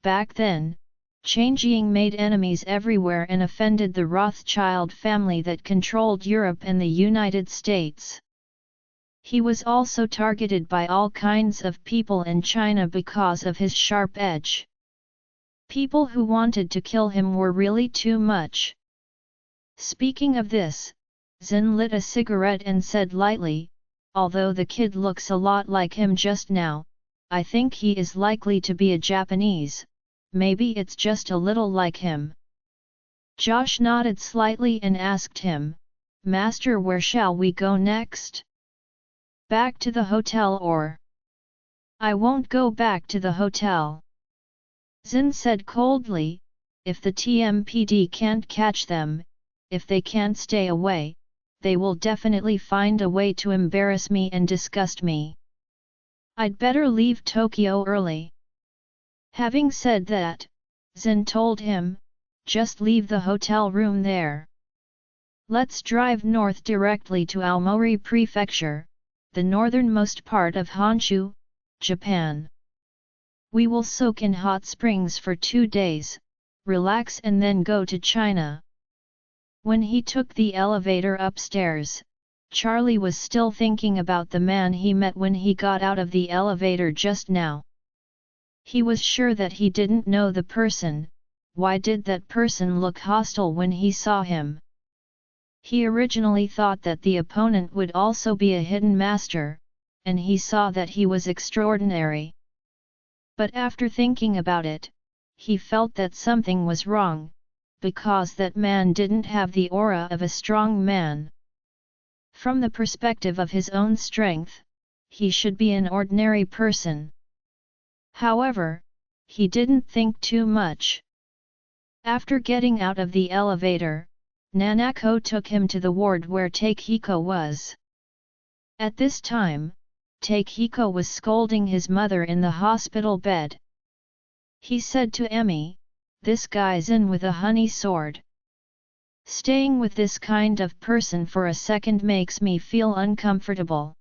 S1: back then, Changying made enemies everywhere and offended the Rothschild family that controlled Europe and the United States. He was also targeted by all kinds of people in China because of his sharp edge. People who wanted to kill him were really too much. Speaking of this, Zinn lit a cigarette and said lightly, although the kid looks a lot like him just now, I think he is likely to be a Japanese, maybe it's just a little like him. Josh nodded slightly and asked him, Master, where shall we go next? Back to the hotel or? I won't go back to the hotel. Zinn said coldly, if the TMPD can't catch them, if they can't stay away, they will definitely find a way to embarrass me and disgust me. I'd better leave Tokyo early. Having said that, Zinn told him, just leave the hotel room there. Let's drive north directly to Aomori Prefecture, the northernmost part of Honshu, Japan. We will soak in hot springs for 2 days, relax and then go to China. When he took the elevator upstairs, Charlie was still thinking about the man he met when he got out of the elevator just now. He was sure that he didn't know the person. Why did that person look hostile when he saw him? He originally thought that the opponent would also be a hidden master, and he saw that he was extraordinary. But after thinking about it, he felt that something was wrong, because that man didn't have the aura of a strong man. From the perspective of his own strength, he should be an ordinary person. However, he didn't think too much. After getting out of the elevator, Nanako took him to the ward where Takehiko was. At this time, Takehiko was scolding his mother in the hospital bed. He said to Emmy, "This guy's in with a honey sword. Staying with this kind of person for a second makes me feel uncomfortable."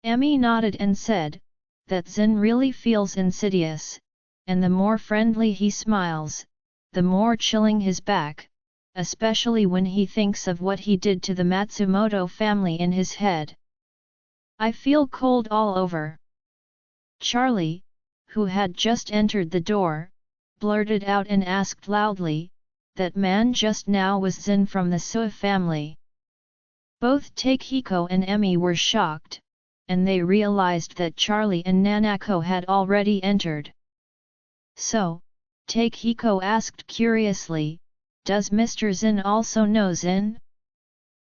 S1: Emmy nodded and said, that Zinn really feels insidious, and the more friendly he smiles, the more chilling his back, especially when he thinks of what he did to the Matsumoto family in his head. I feel cold all over. Charlie, who had just entered the door, blurted out and asked loudly, that man just now was Zinn from the Sui family. Both Takehiko and Emmy were shocked, and they realized that Charlie and Nanako had already entered. So, Takehiko asked curiously, "Does Mr. Zinn also know Zinn?"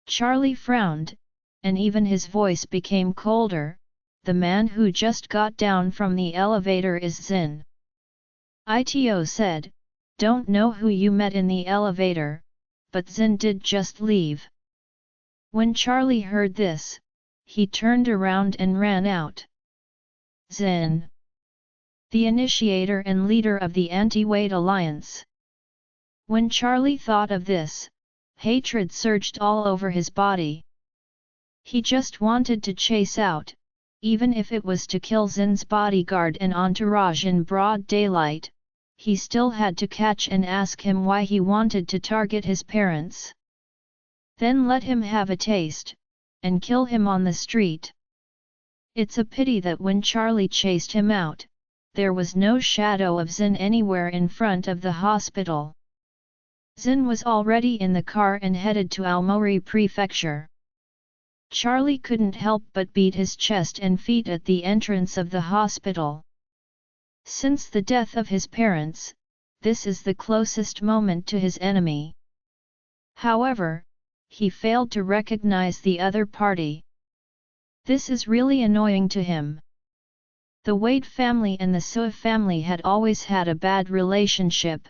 S1: Charlie frowned, and even his voice became colder. "The man who just got down from the elevator is Zinn." Ito said, "Don't know who you met in the elevator, but Zinn did just leave." When Charlie heard this, he turned around and ran out. Zinn, the initiator and leader of the Anti-Wade Alliance. When Charlie thought of this, hatred surged all over his body. He just wanted to chase out, even if it was to kill Zinn's bodyguard and entourage in broad daylight. He still had to catch and ask him why he wanted to target his parents. Then let him have a taste, and kill him on the street. It's a pity that when Charlie chased him out, there was no shadow of Zinn anywhere in front of the hospital. Zinn was already in the car and headed to Aomori Prefecture. Charlie couldn't help but beat his chest and feet at the entrance of the hospital. Since the death of his parents, this is the closest moment to his enemy. However, he failed to recognize the other party. This is really annoying to him. The Wade family and the Sui family had always had a bad relationship,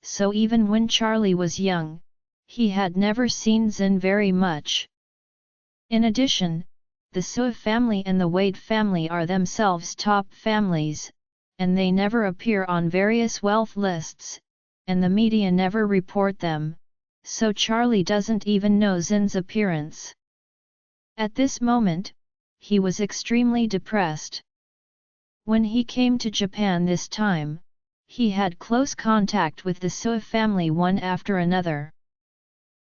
S1: so even when Charlie was young, he had never seen Zinn very much. In addition, the Sui family and the Wade family are themselves top families, and they never appear on various wealth lists, and the media never report them, so Charlie doesn't even know Zinn's appearance. At this moment, he was extremely depressed. When he came to Japan this time, he had close contact with the Sui family one after another.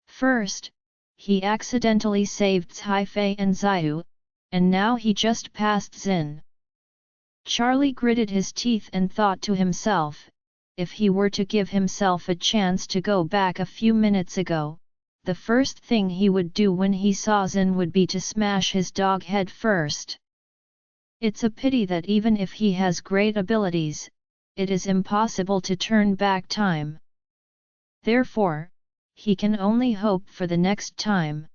S1: First, he accidentally saved Caifei and Ziyu, and now he just passed Zinn. Charlie gritted his teeth and thought to himself, if he were to give himself a chance to go back a few minutes ago, the first thing he would do when he saw Zinn would be to smash his dog head first. It's a pity that even if he has great abilities, it is impossible to turn back time. Therefore, he can only hope for the next time.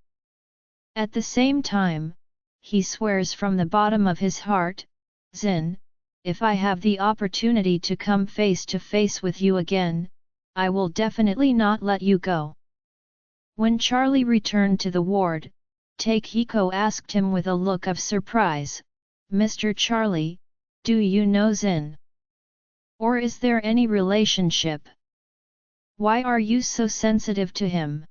S1: At the same time, he swears from the bottom of his heart, Zinn, if I have the opportunity to come face to face with you again, I will definitely not let you go." When Charlie returned to the ward, Takehiko asked him with a look of surprise, "Mr. Charlie, do you know Zinn? Or is there any relationship? Why are you so sensitive to him?"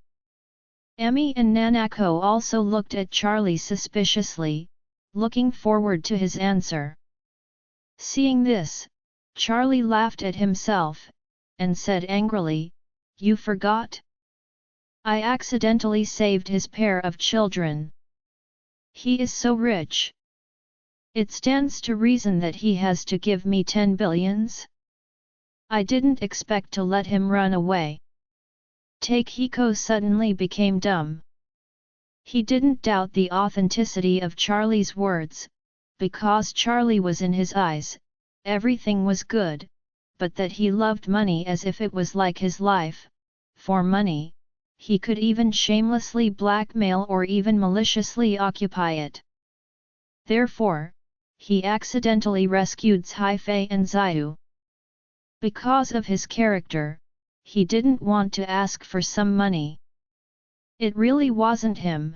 S1: Emmy and Nanako also looked at Charlie suspiciously, looking forward to his answer. Seeing this, Charlie laughed at himself, and said angrily, "You forgot? I accidentally saved his pair of children. He is so rich. It stands to reason that he has to give me 10 billions? I didn't expect to let him run away." Takehiko suddenly became dumb. He didn't doubt the authenticity of Charlie's words, because Charlie was in his eyes, everything was good, but that he loved money as if it was like his life. For money, he could even shamelessly blackmail or even maliciously occupy it. Therefore, he accidentally rescued Caifei and Ziyu. Because of his character, he didn't want to ask for some money. It really wasn't him.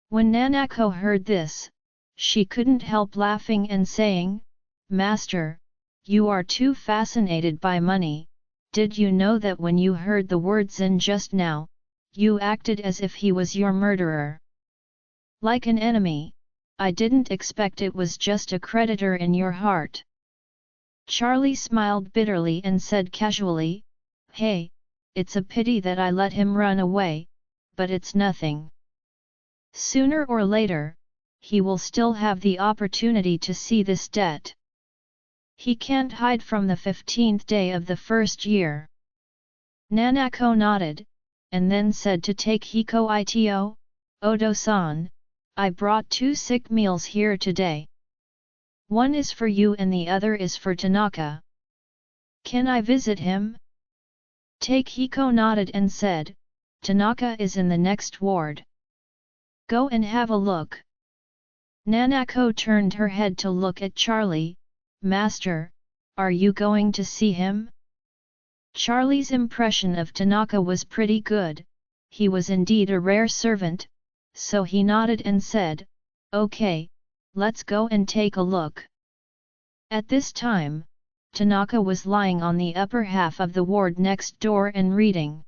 S1: When Nanako heard this, she couldn't help laughing and saying, "Master, you are too fascinated by money. Did you know that when you heard the word Zinn just now, you acted as if he was your murderer? Like an enemy, I didn't expect it was just a creditor in your heart." Charlie smiled bitterly and said casually, "Hey, it's a pity that I let him run away, but it's nothing. Sooner or later, he will still have the opportunity to see this debt. He can't hide from the 15th day of the first year." Nanako nodded, and then said to Takehiko Ito, "Odo-san, I brought 2 sick meals here today. One is for you and the other is for Tanaka. Can I visit him?" Takehiko nodded and said, "Tanaka is in the next ward. Go and have a look." Nanako turned her head to look at Charlie. "Master, are you going to see him?" Charlie's impression of Tanaka was pretty good. He was indeed a rare servant, so he nodded and said, "Okay, let's go and take a look." At this time, Tanaka was lying on the upper half of the ward next door and reading.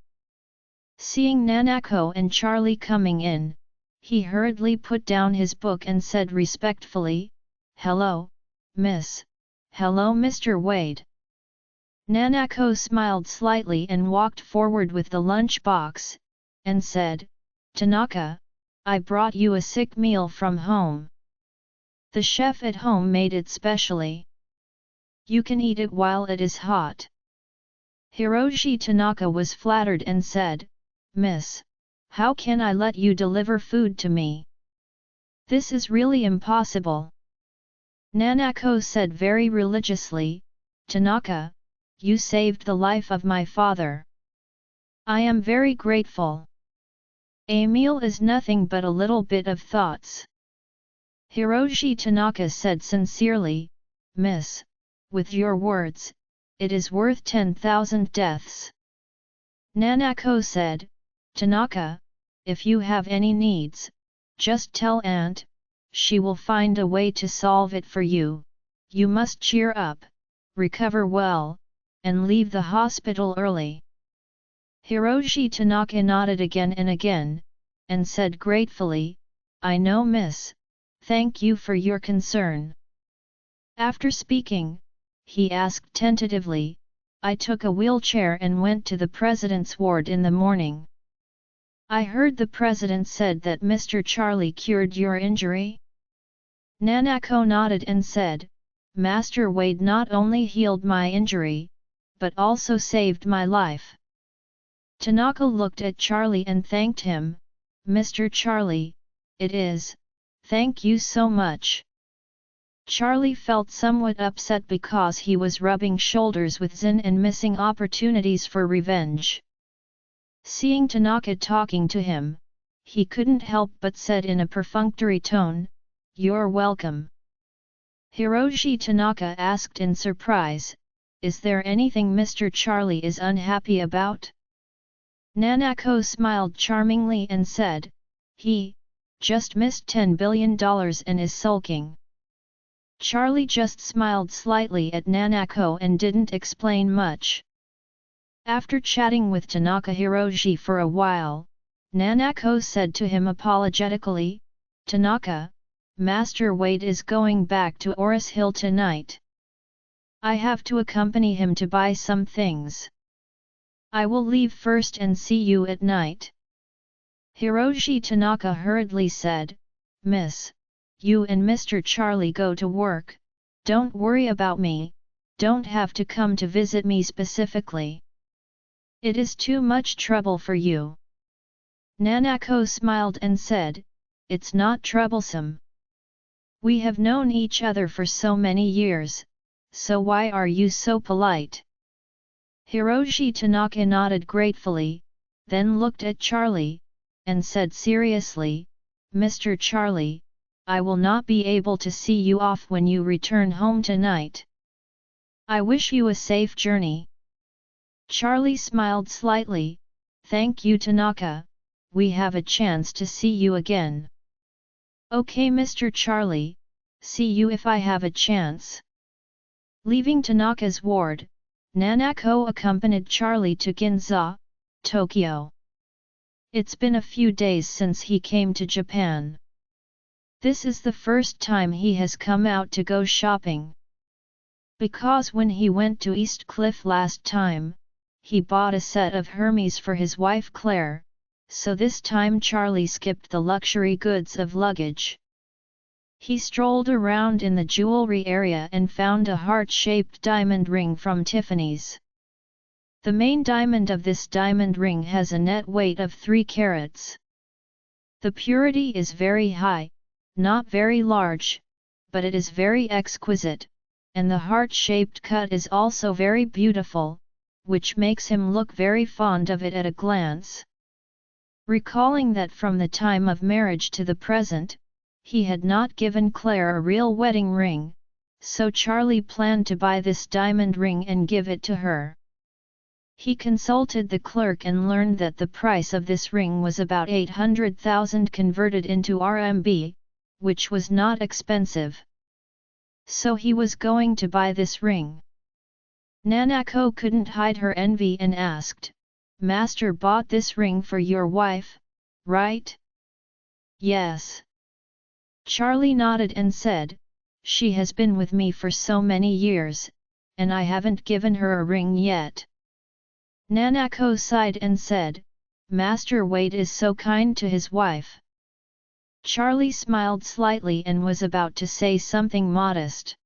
S1: Seeing Nanako and Charlie coming in, he hurriedly put down his book and said respectfully, "Hello, miss. Hello, Mr. Wade." Nanako smiled slightly and walked forward with the lunch box, and said, "Tanaka, I brought you a sick meal from home. The chef at home made it specially. You can eat it while it is hot." Hiroshi Tanaka was flattered and said, "Miss, how can I let you deliver food to me? This is really impossible." Nanako said very religiously, "Tanaka, you saved the life of my father. I am very grateful. A meal is nothing but a little bit of thoughts." Hiroshi Tanaka said sincerely, "Miss, with your words, it is worth 10,000 deaths." Nanako said, "Tanaka, if you have any needs, just tell Aunt, she will find a way to solve it for you. You must cheer up, recover well, and leave the hospital early." Hiroshi Tanaka nodded again and again, and said gratefully, "I know, miss, thank you for your concern." After speaking, he asked tentatively, "I took a wheelchair and went to the president's ward in the morning. I heard the president said that Mr. Charlie cured your injury?" Nanako nodded and said, "Master Wade not only healed my injury, but also saved my life." Tanaka looked at Charlie and thanked him, "Mr. Charlie, it is, thank you so much." Charlie felt somewhat upset because he was rubbing shoulders with Zinn and missing opportunities for revenge. Seeing Tanaka talking to him, he couldn't help but said in a perfunctory tone, "You're welcome." Hiroshi Tanaka asked in surprise, "Is there anything Mr. Charlie is unhappy about?" Nanako smiled charmingly and said, "He just missed $10 billion and is sulking." Charlie just smiled slightly at Nanako and didn't explain much. After chatting with Tanaka Hiroshi for a while, Nanako said to him apologetically, "Tanaka, Master Wade is going back to Orus Hill tonight. I have to accompany him to buy some things. I will leave first and see you at night." Hiroshi Tanaka hurriedly said, "Miss, you and Mr. Charlie go to work, don't worry about me, don't have to come to visit me specifically. It is too much trouble for you." Nanako smiled and said, "It's not troublesome. We have known each other for so many years, so why are you so polite?" Hiroshi Tanaka nodded gratefully, then looked at Charlie, and said seriously, "Mr. Charlie, I will not be able to see you off when you return home tonight. I wish you a safe journey." Charlie smiled slightly, "Thank you Tanaka, we have a chance to see you again." "Okay Mr. Charlie, see you if I have a chance." Leaving Tanaka's ward, Nanako accompanied Charlie to Ginza, Tokyo. It's been a few days since he came to Japan. This is the first time he has come out to go shopping. Because when he went to East Cliff last time, he bought a set of Hermes for his wife Claire, so this time Charlie skipped the luxury goods of luggage. He strolled around in the jewelry area and found a heart-shaped diamond ring from Tiffany's. The main diamond of this diamond ring has a net weight of 3 carats. The purity is very high, not very large, but it is very exquisite, and the heart-shaped cut is also very beautiful, which makes him look very fond of it at a glance. Recalling that from the time of marriage to the present, he had not given Claire a real wedding ring, so Charlie planned to buy this diamond ring and give it to her. He consulted the clerk and learned that the price of this ring was about 800,000 converted into RMB, which was not expensive. So he was going to buy this ring. Nanako couldn't hide her envy and asked, "Master bought this ring for your wife, right?" "Yes." Charlie nodded and said, "She has been with me for so many years, and I haven't given her a ring yet." Nanako sighed and said, "Master Wade is so kind to his wife." Charlie smiled slightly and was about to say something modest.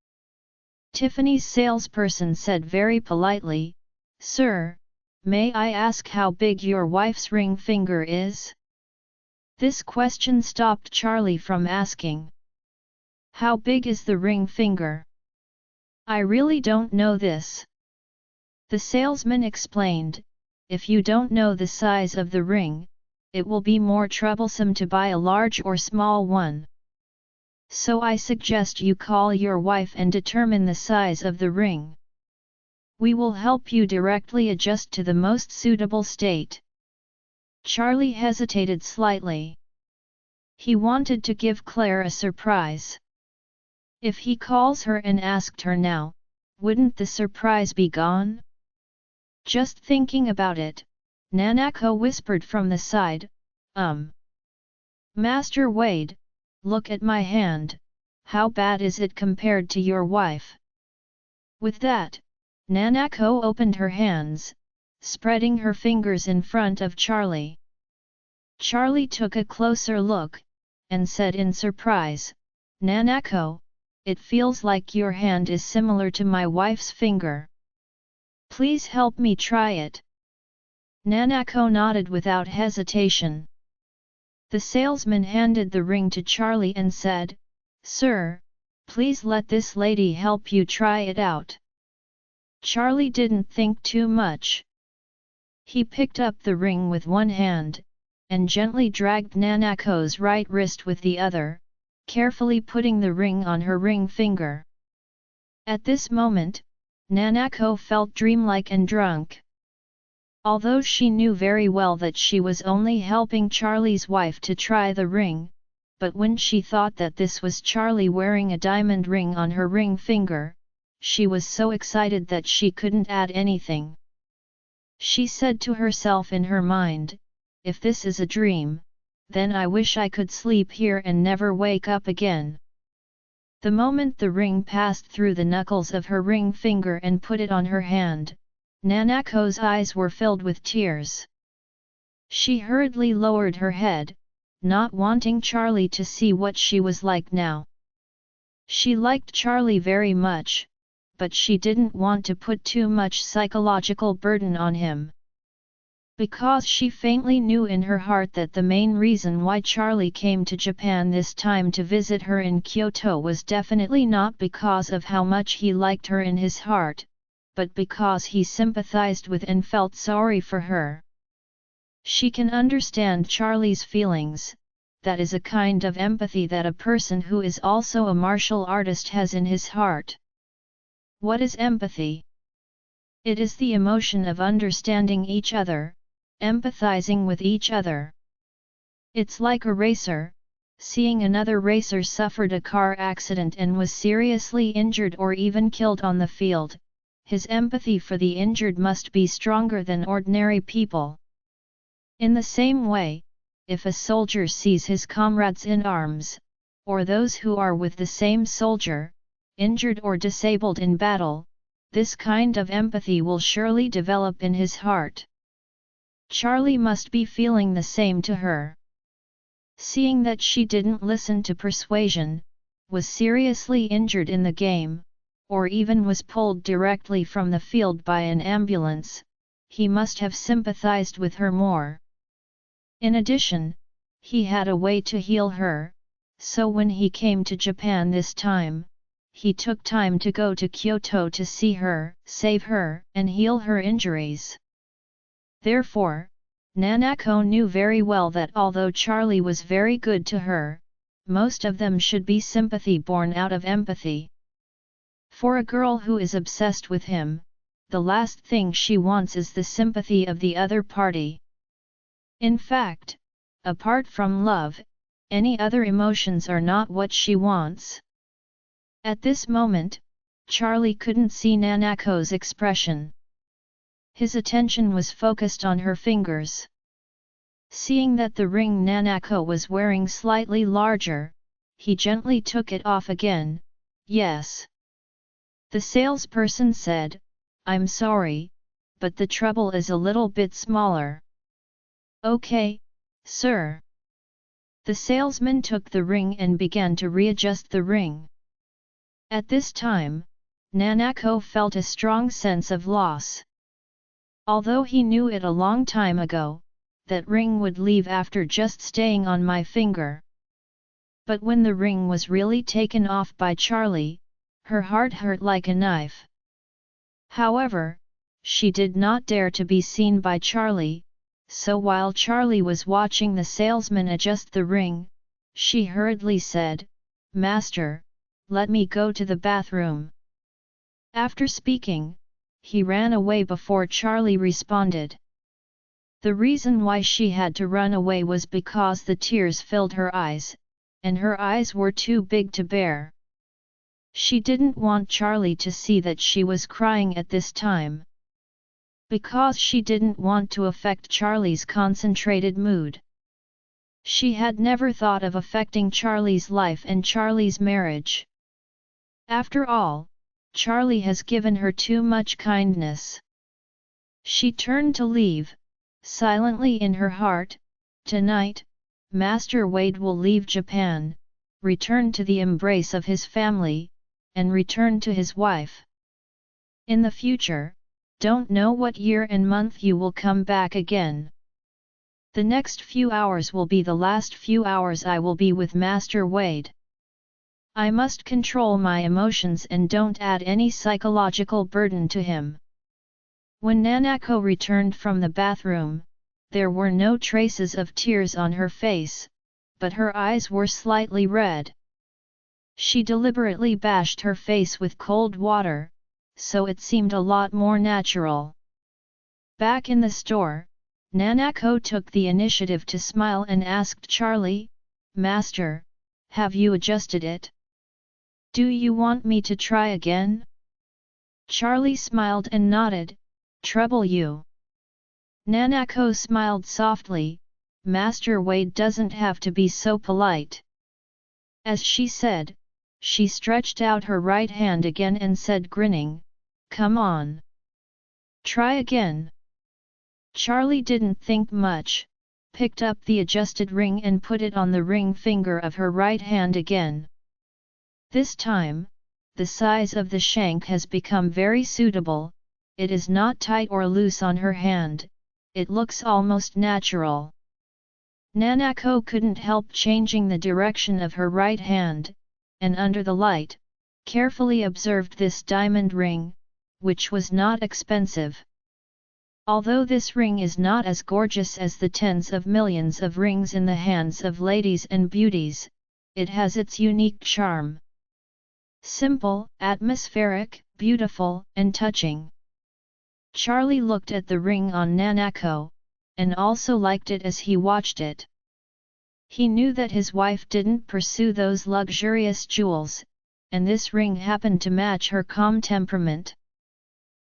S1: Tiffany's salesperson said very politely, "Sir, may I ask how big your wife's ring finger is?" This question stopped Charlie from asking. "How big is the ring finger? I really don't know this." The salesman explained, "If you don't know the size of the ring, it will be more troublesome to buy a large or small one. So I suggest you call your wife and determine the size of the ring. We will help you directly adjust to the most suitable state." Charlie hesitated slightly. He wanted to give Claire a surprise. If he calls her and asked her now, wouldn't the surprise be gone? Just thinking about it, Nanako whispered from the side, "Master Wade, look at my hand, how bad is it compared to your wife?" With that, Nanako opened her hands, spreading her fingers in front of Charlie. Charlie took a closer look, and said in surprise, "Nanako, it feels like your hand is similar to my wife's finger. Please help me try it." Nanako nodded without hesitation. The salesman handed the ring to Charlie and said, "Sir, please let this lady help you try it out." Charlie didn't think too much. He picked up the ring with one hand, and gently dragged Nanako's right wrist with the other, carefully putting the ring on her ring finger. At this moment, Nanako felt dreamlike and drunk. Although she knew very well that she was only helping Charlie's wife to try the ring, but when she thought that this was Charlie wearing a diamond ring on her ring finger, she was so excited that she couldn't add anything. She said to herself in her mind, "If this is a dream, then I wish I could sleep here and never wake up again." The moment the ring passed through the knuckles of her ring finger and put it on her hand, Nanako's eyes were filled with tears. She hurriedly lowered her head, not wanting Charlie to see what she was like now. She liked Charlie very much, but she didn't want to put too much psychological burden on him. Because she faintly knew in her heart that the main reason why Charlie came to Japan this time to visit her in Kyoto was definitely not because of how much he liked her in his heart, but because he sympathized with and felt sorry for her. She can understand Charlie's feelings. That is a kind of empathy that a person who is also a martial artist has in his heart. What is empathy? It is the emotion of understanding each other, empathizing with each other. It's like a racer, seeing another racer suffered a car accident and was seriously injured or even killed on the field. His empathy for the injured must be stronger than ordinary people. In the same way, if a soldier sees his comrades in arms, or those who are with the same soldier, injured or disabled in battle, this kind of empathy will surely develop in his heart. Charlie must be feeling the same to her. Seeing that she didn't listen to persuasion, was seriously injured in the game, or even was pulled directly from the field by an ambulance, he must have sympathized with her more. In addition, he had a way to heal her, so when he came to Japan this time, he took time to go to Kyoto to see her, save her, and heal her injuries. Therefore, Nanako knew very well that although Charlie was very good to her, most of them should be sympathy born out of empathy. For a girl who is obsessed with him, the last thing she wants is the sympathy of the other party. In fact, apart from love, any other emotions are not what she wants. At this moment, Charlie couldn't see Nanako's expression. His attention was focused on her fingers. Seeing that the ring Nanako was wearing slightly larger, he gently took it off again. "Yes." The salesperson said, "I'm sorry, but the trouble is a little bit smaller." "Okay, sir." The salesman took the ring and began to readjust the ring. At this time, Nanako felt a strong sense of loss. Although he knew it a long time ago, that ring would leave after just staying on my finger. But when the ring was really taken off by Charlie, her heart hurt like a knife. However, she did not dare to be seen by Charlie, so while Charlie was watching the salesman adjust the ring, she hurriedly said, "Master, let me go to the bathroom." After speaking, he ran away before Charlie responded. The reason why she had to run away was because the tears filled her eyes, and her eyes were too big to bear. She didn't want Charlie to see that she was crying at this time. Because she didn't want to affect Charlie's concentrated mood. She had never thought of affecting Charlie's life and Charlie's marriage. After all, Charlie has given her too much kindness. She turned to leave, silently in her heart. Tonight, Master Wade will leave Japan, return to the embrace of his family, and return to his wife. In the future, don't know what year and month you will come back again. The next few hours will be the last few hours I will be with Master Wade. I must control my emotions and don't add any psychological burden to him." When Nanako returned from the bathroom, there were no traces of tears on her face, but her eyes were slightly red. She deliberately bashed her face with cold water, so it seemed a lot more natural. Back in the store, Nanako took the initiative to smile and asked Charlie, "Master, have you adjusted it? Do you want me to try again?" Charlie smiled and nodded, "Trouble you?" Nanako smiled softly, "Master Wade doesn't have to be so polite." As she said, she stretched out her right hand again and said grinning, "Come on. Try again." Charlie didn't think much, picked up the adjusted ring and put it on the ring finger of her right hand again. This time, the size of the shank has become very suitable, it is not tight or loose on her hand, it looks almost natural. Nanako couldn't help changing the direction of her right hand, and under the light, carefully observed this diamond ring, which was not expensive. Although this ring is not as gorgeous as the tens of millions of rings in the hands of ladies and beauties, it has its unique charm. Simple, atmospheric, beautiful, and touching. Charlie looked at the ring on Nanako, and also liked it as he watched it. He knew that his wife didn't pursue those luxurious jewels, and this ring happened to match her calm temperament.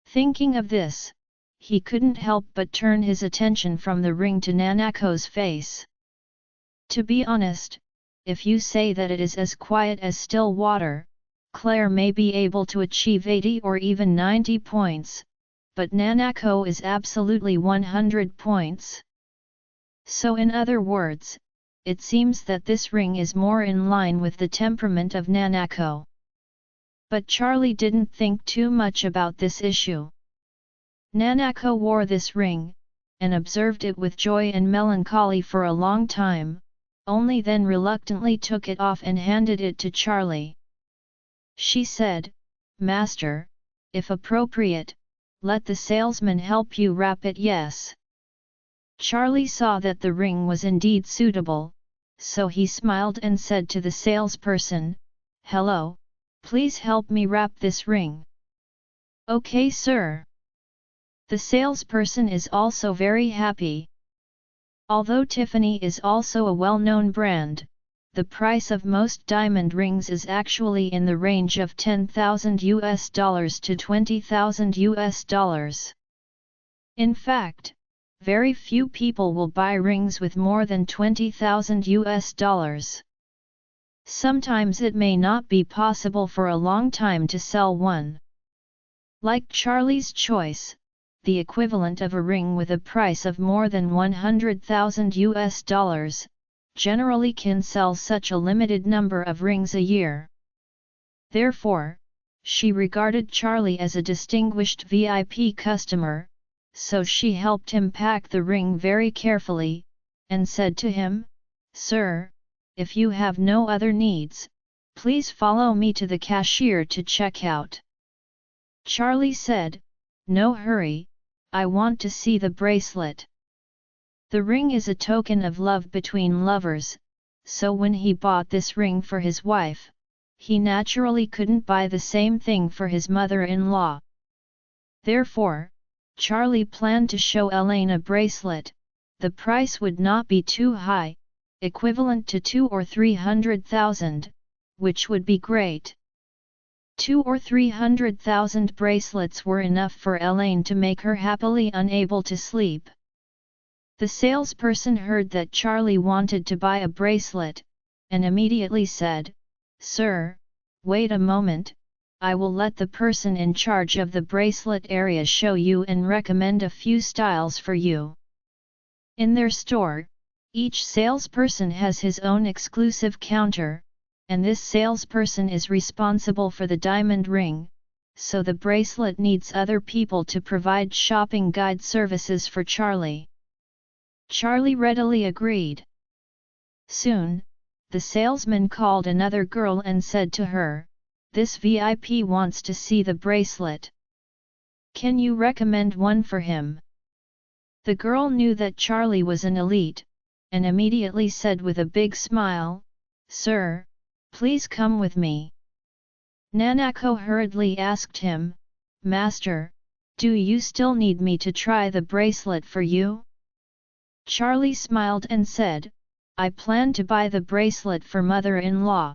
S1: Thinking of this, he couldn't help but turn his attention from the ring to Nanako's face. To be honest, if you say that it is as quiet as still water, Claire may be able to achieve 80 or even 90 points, but Nanako is absolutely 100 points. So in other words, it seems that this ring is more in line with the temperament of Nanako. But Charlie didn't think too much about this issue. Nanako wore this ring, and observed it with joy and melancholy for a long time, only then reluctantly took it off and handed it to Charlie. She said, "Master, if appropriate, let the salesman help you wrap it." Yes. Charlie saw that the ring was indeed suitable, so he smiled and said to the salesperson, "Hello, please help me wrap this ring." "Okay, sir." The salesperson is also very happy. Although Tiffany is also a well-known brand, the price of most diamond rings is actually in the range of $10,000 to $20,000. In fact, very few people will buy rings with more than $20,000. Sometimes it may not be possible for a long time to sell one. Like Charlie's choice, the equivalent of a ring with a price of more than $100,000 generally can sell such a limited number of rings a year. Therefore, she regarded Charlie as a distinguished VIP customer, so she helped him pack the ring very carefully, and said to him, "Sir, if you have no other needs, please follow me to the cashier to check out." Charlie said, "No hurry, I want to see the bracelet." The ring is a token of love between lovers, so when he bought this ring for his wife, he naturally couldn't buy the same thing for his mother-in-law. Therefore, Charlie planned to show Elaine a bracelet. The price would not be too high, equivalent to 200,000 or 300,000, which would be great. 200,000 or 300,000 bracelets were enough for Elaine to make her happily unable to sleep. The salesperson heard that Charlie wanted to buy a bracelet, and immediately said, "Sir, wait a moment, I will let the person in charge of the bracelet area show you and recommend a few styles for you." In their store, each salesperson has his own exclusive counter, and this salesperson is responsible for the diamond ring, so the bracelet needs other people to provide shopping guide services for Charlie. Charlie readily agreed. Soon, the salesman called another girl and said to her, "This VIP wants to see the bracelet. Can you recommend one for him?" The girl knew that Charlie was an elite, and immediately said with a big smile, "Sir, Please come with me. Nanako hurriedly asked him, Master, do you still need me to try the bracelet for you? Charlie smiled and said, I plan to buy the bracelet for mother-in-law.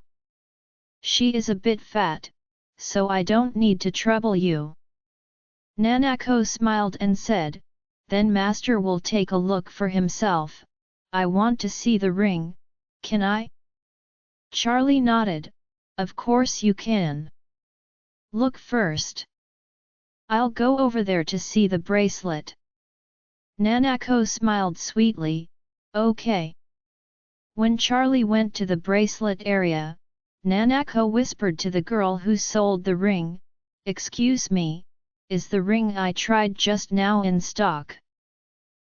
S1: She is a bit fat, so I don't need to trouble you. Nanako smiled and said, then Master will take a look for himself. I want to see the ring, can I? Charlie nodded, of course you can. Look first. I'll go over there to see the bracelet. Nanako smiled sweetly, okay. When Charlie went to the bracelet area, Nanako whispered to the girl who sold the ring, excuse me, is the ring I tried just now in stock?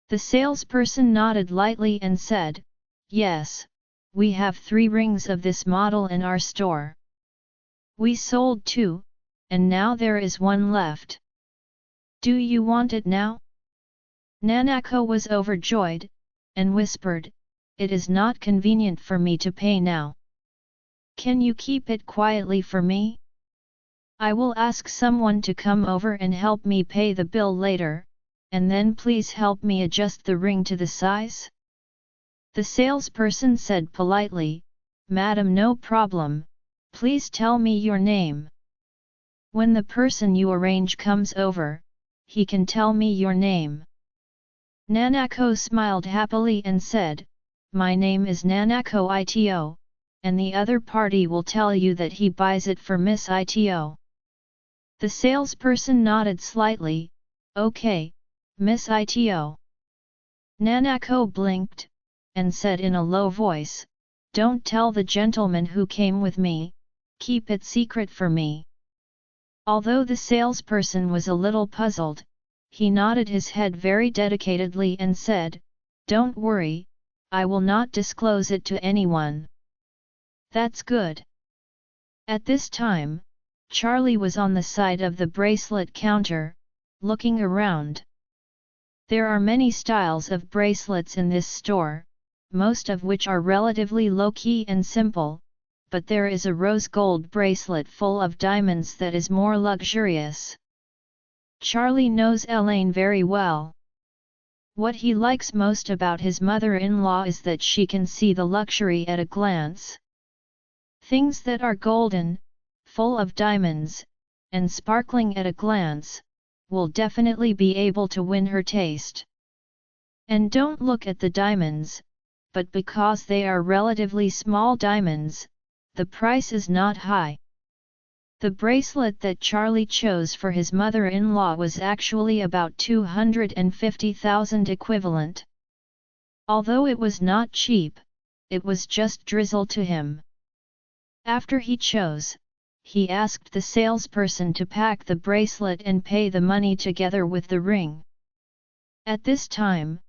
S1: The salesperson nodded lightly and said, yes, we have 3 rings of this model in our store. We sold 2, and now there is 1 left. Do you want it now? Nanako was overjoyed, and whispered, it is not convenient for me to pay now. Can you keep it quietly for me? I will ask someone to come over and help me pay the bill later, and then please help me adjust the ring to the size? The salesperson said politely, Madam, no problem, please tell me your name. When the person you arrange comes over, he can tell me your name. Nanako smiled happily and said, my name is Nanako Ito, and the other party will tell you that he buys it for Miss Ito. The salesperson nodded slightly, okay, Miss Ito. Nanako blinked, and said in a low voice, don't tell the gentleman who came with me, keep it secret for me. Although the salesperson was a little puzzled, he nodded his head very dedicatedly and said, don't worry, I will not disclose it to anyone. That's good. At this time, Charlie was on the side of the bracelet counter, looking around. There are many styles of bracelets in this store, most of which are relatively low-key and simple, but there is a rose gold bracelet full of diamonds that is more luxurious. Charlie knows Elaine very well. What he likes most about his mother-in-law is that she can see the luxury at a glance. Things that are golden, full of diamonds, and sparkling at a glance, will definitely be able to win her taste. And don't look at the diamonds, but because they are relatively small diamonds, the price is not high. The bracelet that Charlie chose for his mother-in-law was actually about 250,000 equivalent. Although it was not cheap, it was just drizzle to him. After he chose, he asked the salesperson to pack the bracelet and pay the money together with the ring. At this time,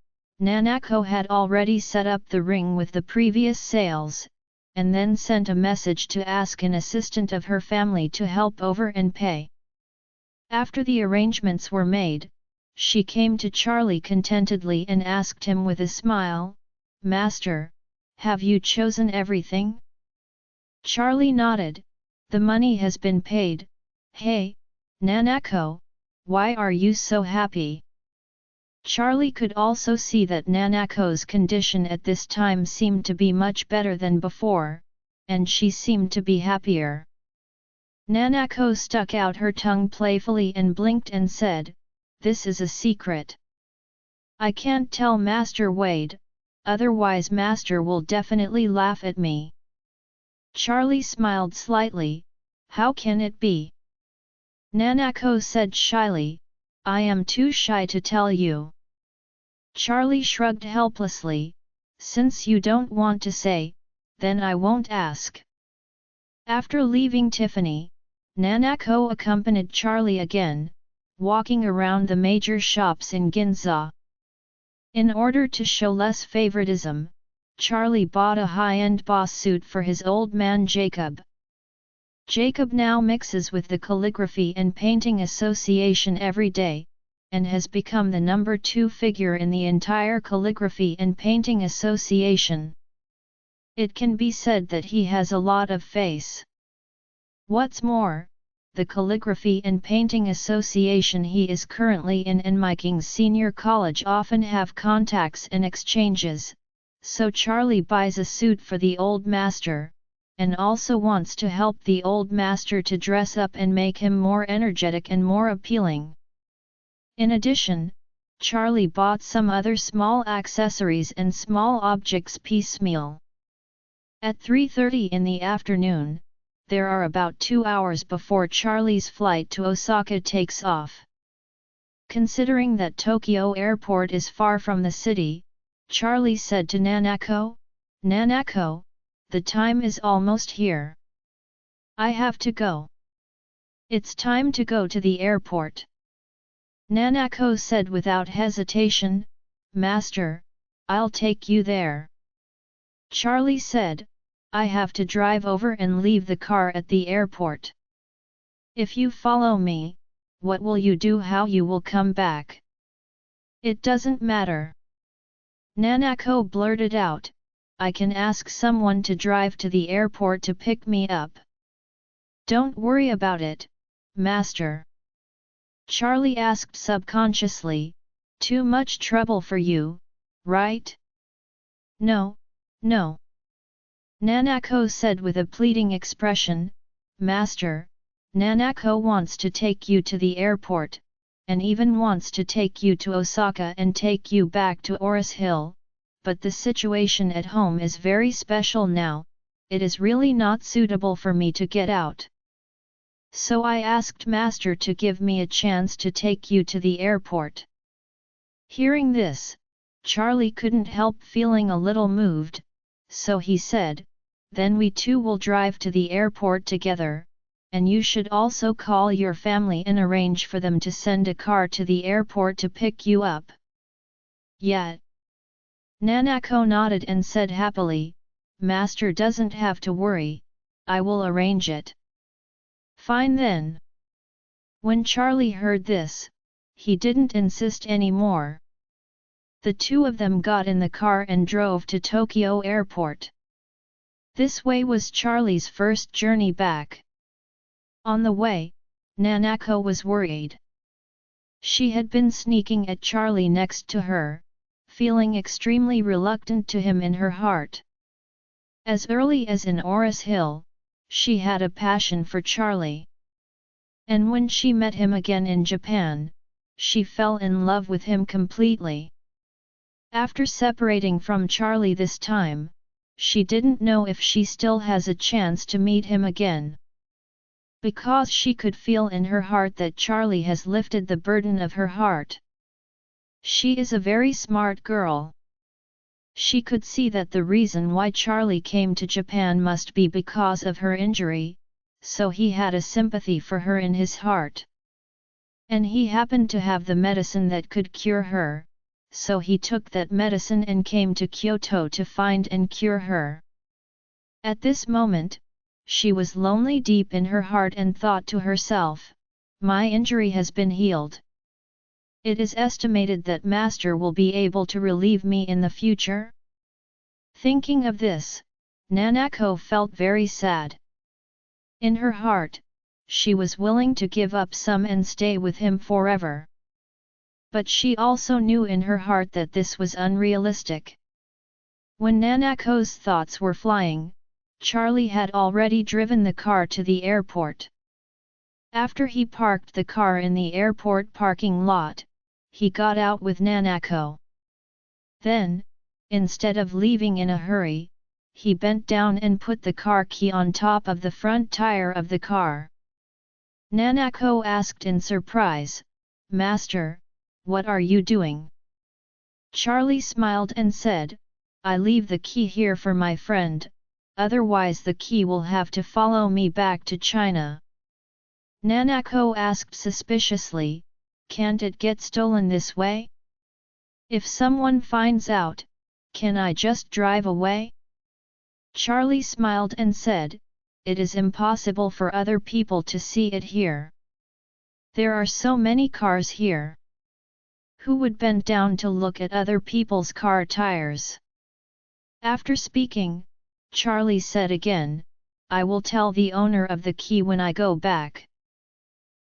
S1: Nanako had already set up the ring with the previous sales, and then sent a message to ask an assistant of her family to help over and pay. After the arrangements were made, she came to Charlie contentedly and asked him with a smile, Master, have you chosen everything? Charlie nodded, the money has been paid. Hey, Nanako, why are you so happy? Charlie could also see that Nanako's condition at this time seemed to be much better than before, and she seemed to be happier. Nanako stuck out her tongue playfully and blinked and said, this is a secret. I can't tell Master Wade, otherwise Master will definitely laugh at me. Charlie smiled slightly, how can it be? Nanako said shyly, I am too shy to tell you. Charlie shrugged helplessly, since you don't want to say, then I won't ask. After leaving Tiffany, Nanako accompanied Charlie again, walking around the major shops in Ginza. In order to show less favoritism, Charlie bought a high-end boss suit for his old man Jacob. Jacob now mixes with the Calligraphy and Painting Association every day, and has become the number 2 figure in the entire Calligraphy and Painting Association. It can be said that he has a lot of face. What's more, the Calligraphy and Painting Association he is currently in and Miking's senior college often have contacts and exchanges, so Charlie buys a suit for the old master, and also wants to help the old master to dress up and make him more energetic and more appealing. In addition, Charlie bought some other small accessories and small objects piecemeal. At 3:30 in the afternoon, there are about 2 hours before Charlie's flight to Osaka takes off. Considering that Tokyo Airport is far from the city, Charlie said to Nanako, "Nanako, the time is almost here. I have to go. It's time to go to the airport." Nanako said without hesitation, "Master, I'll take you there." Charlie said, "I have to drive over and leave the car at the airport. If you follow me, what will you do? How you will come back?" "It doesn't matter." Nanako blurted out, "I can ask someone to drive to the airport to pick me up." "Don't worry about it, Master." Charlie asked subconsciously, "Too much trouble for you, right?" "No, no." Nanako said with a pleading expression, "Master, Nanako wants to take you to the airport, and even wants to take you to Osaka and take you back to Orus Hill, but the situation at home is very special now, it is really not suitable for me to get out. So I asked Master to give me a chance to take you to the airport." Hearing this, Charlie couldn't help feeling a little moved, so he said, "Then we two will drive to the airport together, and you should also call your family and arrange for them to send a car to the airport to pick you up." "Yeah." Nanako nodded and said happily, "Master doesn't have to worry, I will arrange it." "Fine then." When Charlie heard this, he didn't insist anymore. The two of them got in the car and drove to Tokyo Airport. This way was Charlie's first journey back. On the way, Nanako was worried. She had been sneaking at Charlie next to her, feeling extremely reluctant to him in her heart. As early as in Orus Hill, she had a passion for Charlie. And when she met him again in Japan, she fell in love with him completely. After separating from Charlie this time, she didn't know if she still has a chance to meet him again. Because she could feel in her heart that Charlie has lifted the burden of her heart. She is a very smart girl. She could see that the reason why Charlie came to Japan must be because of her injury, so he had a sympathy for her in his heart. And he happened to have the medicine that could cure her, so he took that medicine and came to Kyoto to find and cure her. At this moment, she was lonely deep in her heart and thought to herself, "My injury has been healed. It is estimated that Master will be able to relieve me in the future." Thinking of this, Nanako felt very sad. In her heart, she was willing to give up some and stay with him forever. But she also knew in her heart that this was unrealistic. When Nanako's thoughts were flying, Charlie had already driven the car to the airport. After he parked the car in the airport parking lot, he got out with Nanako. Then, instead of leaving in a hurry, he bent down and put the car key on top of the front tire of the car. Nanako asked in surprise, "Master, what are you doing?" Charlie smiled and said, "I leave the key here for my friend, otherwise the key will have to follow me back to China." Nanako asked suspiciously, "Can't it get stolen this way? If someone finds out, can I just drive away?" Charlie smiled and said, "It is impossible for other people to see it here. There are so many cars here. Who would bend down to look at other people's car tires?" After speaking, Charlie said again, I will tell the owner of the key when I go back.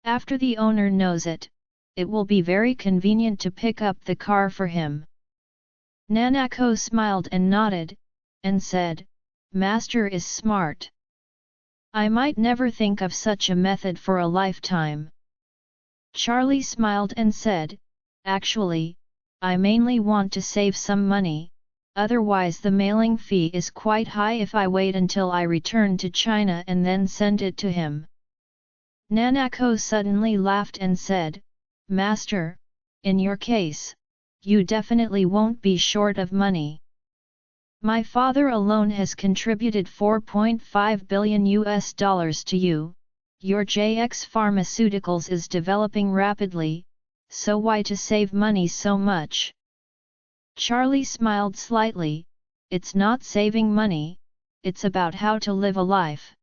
S1: After the owner knows it, it will be very convenient to pick up the car for him. Nanako smiled and nodded, and said, Master is smart. I might never think of such a method for a lifetime. Charlie smiled and said, Actually, I mainly want to save some money, otherwise the mailing fee is quite high if I wait until I return to China and then send it to him. Nanako suddenly laughed and said, Master, in your case, you definitely won't be short of money. My father alone has contributed $4.5 billion to you, your JX Pharmaceuticals is developing rapidly, so why to save money so much? Charlie smiled slightly, it's not saving money, it's about how to live a life.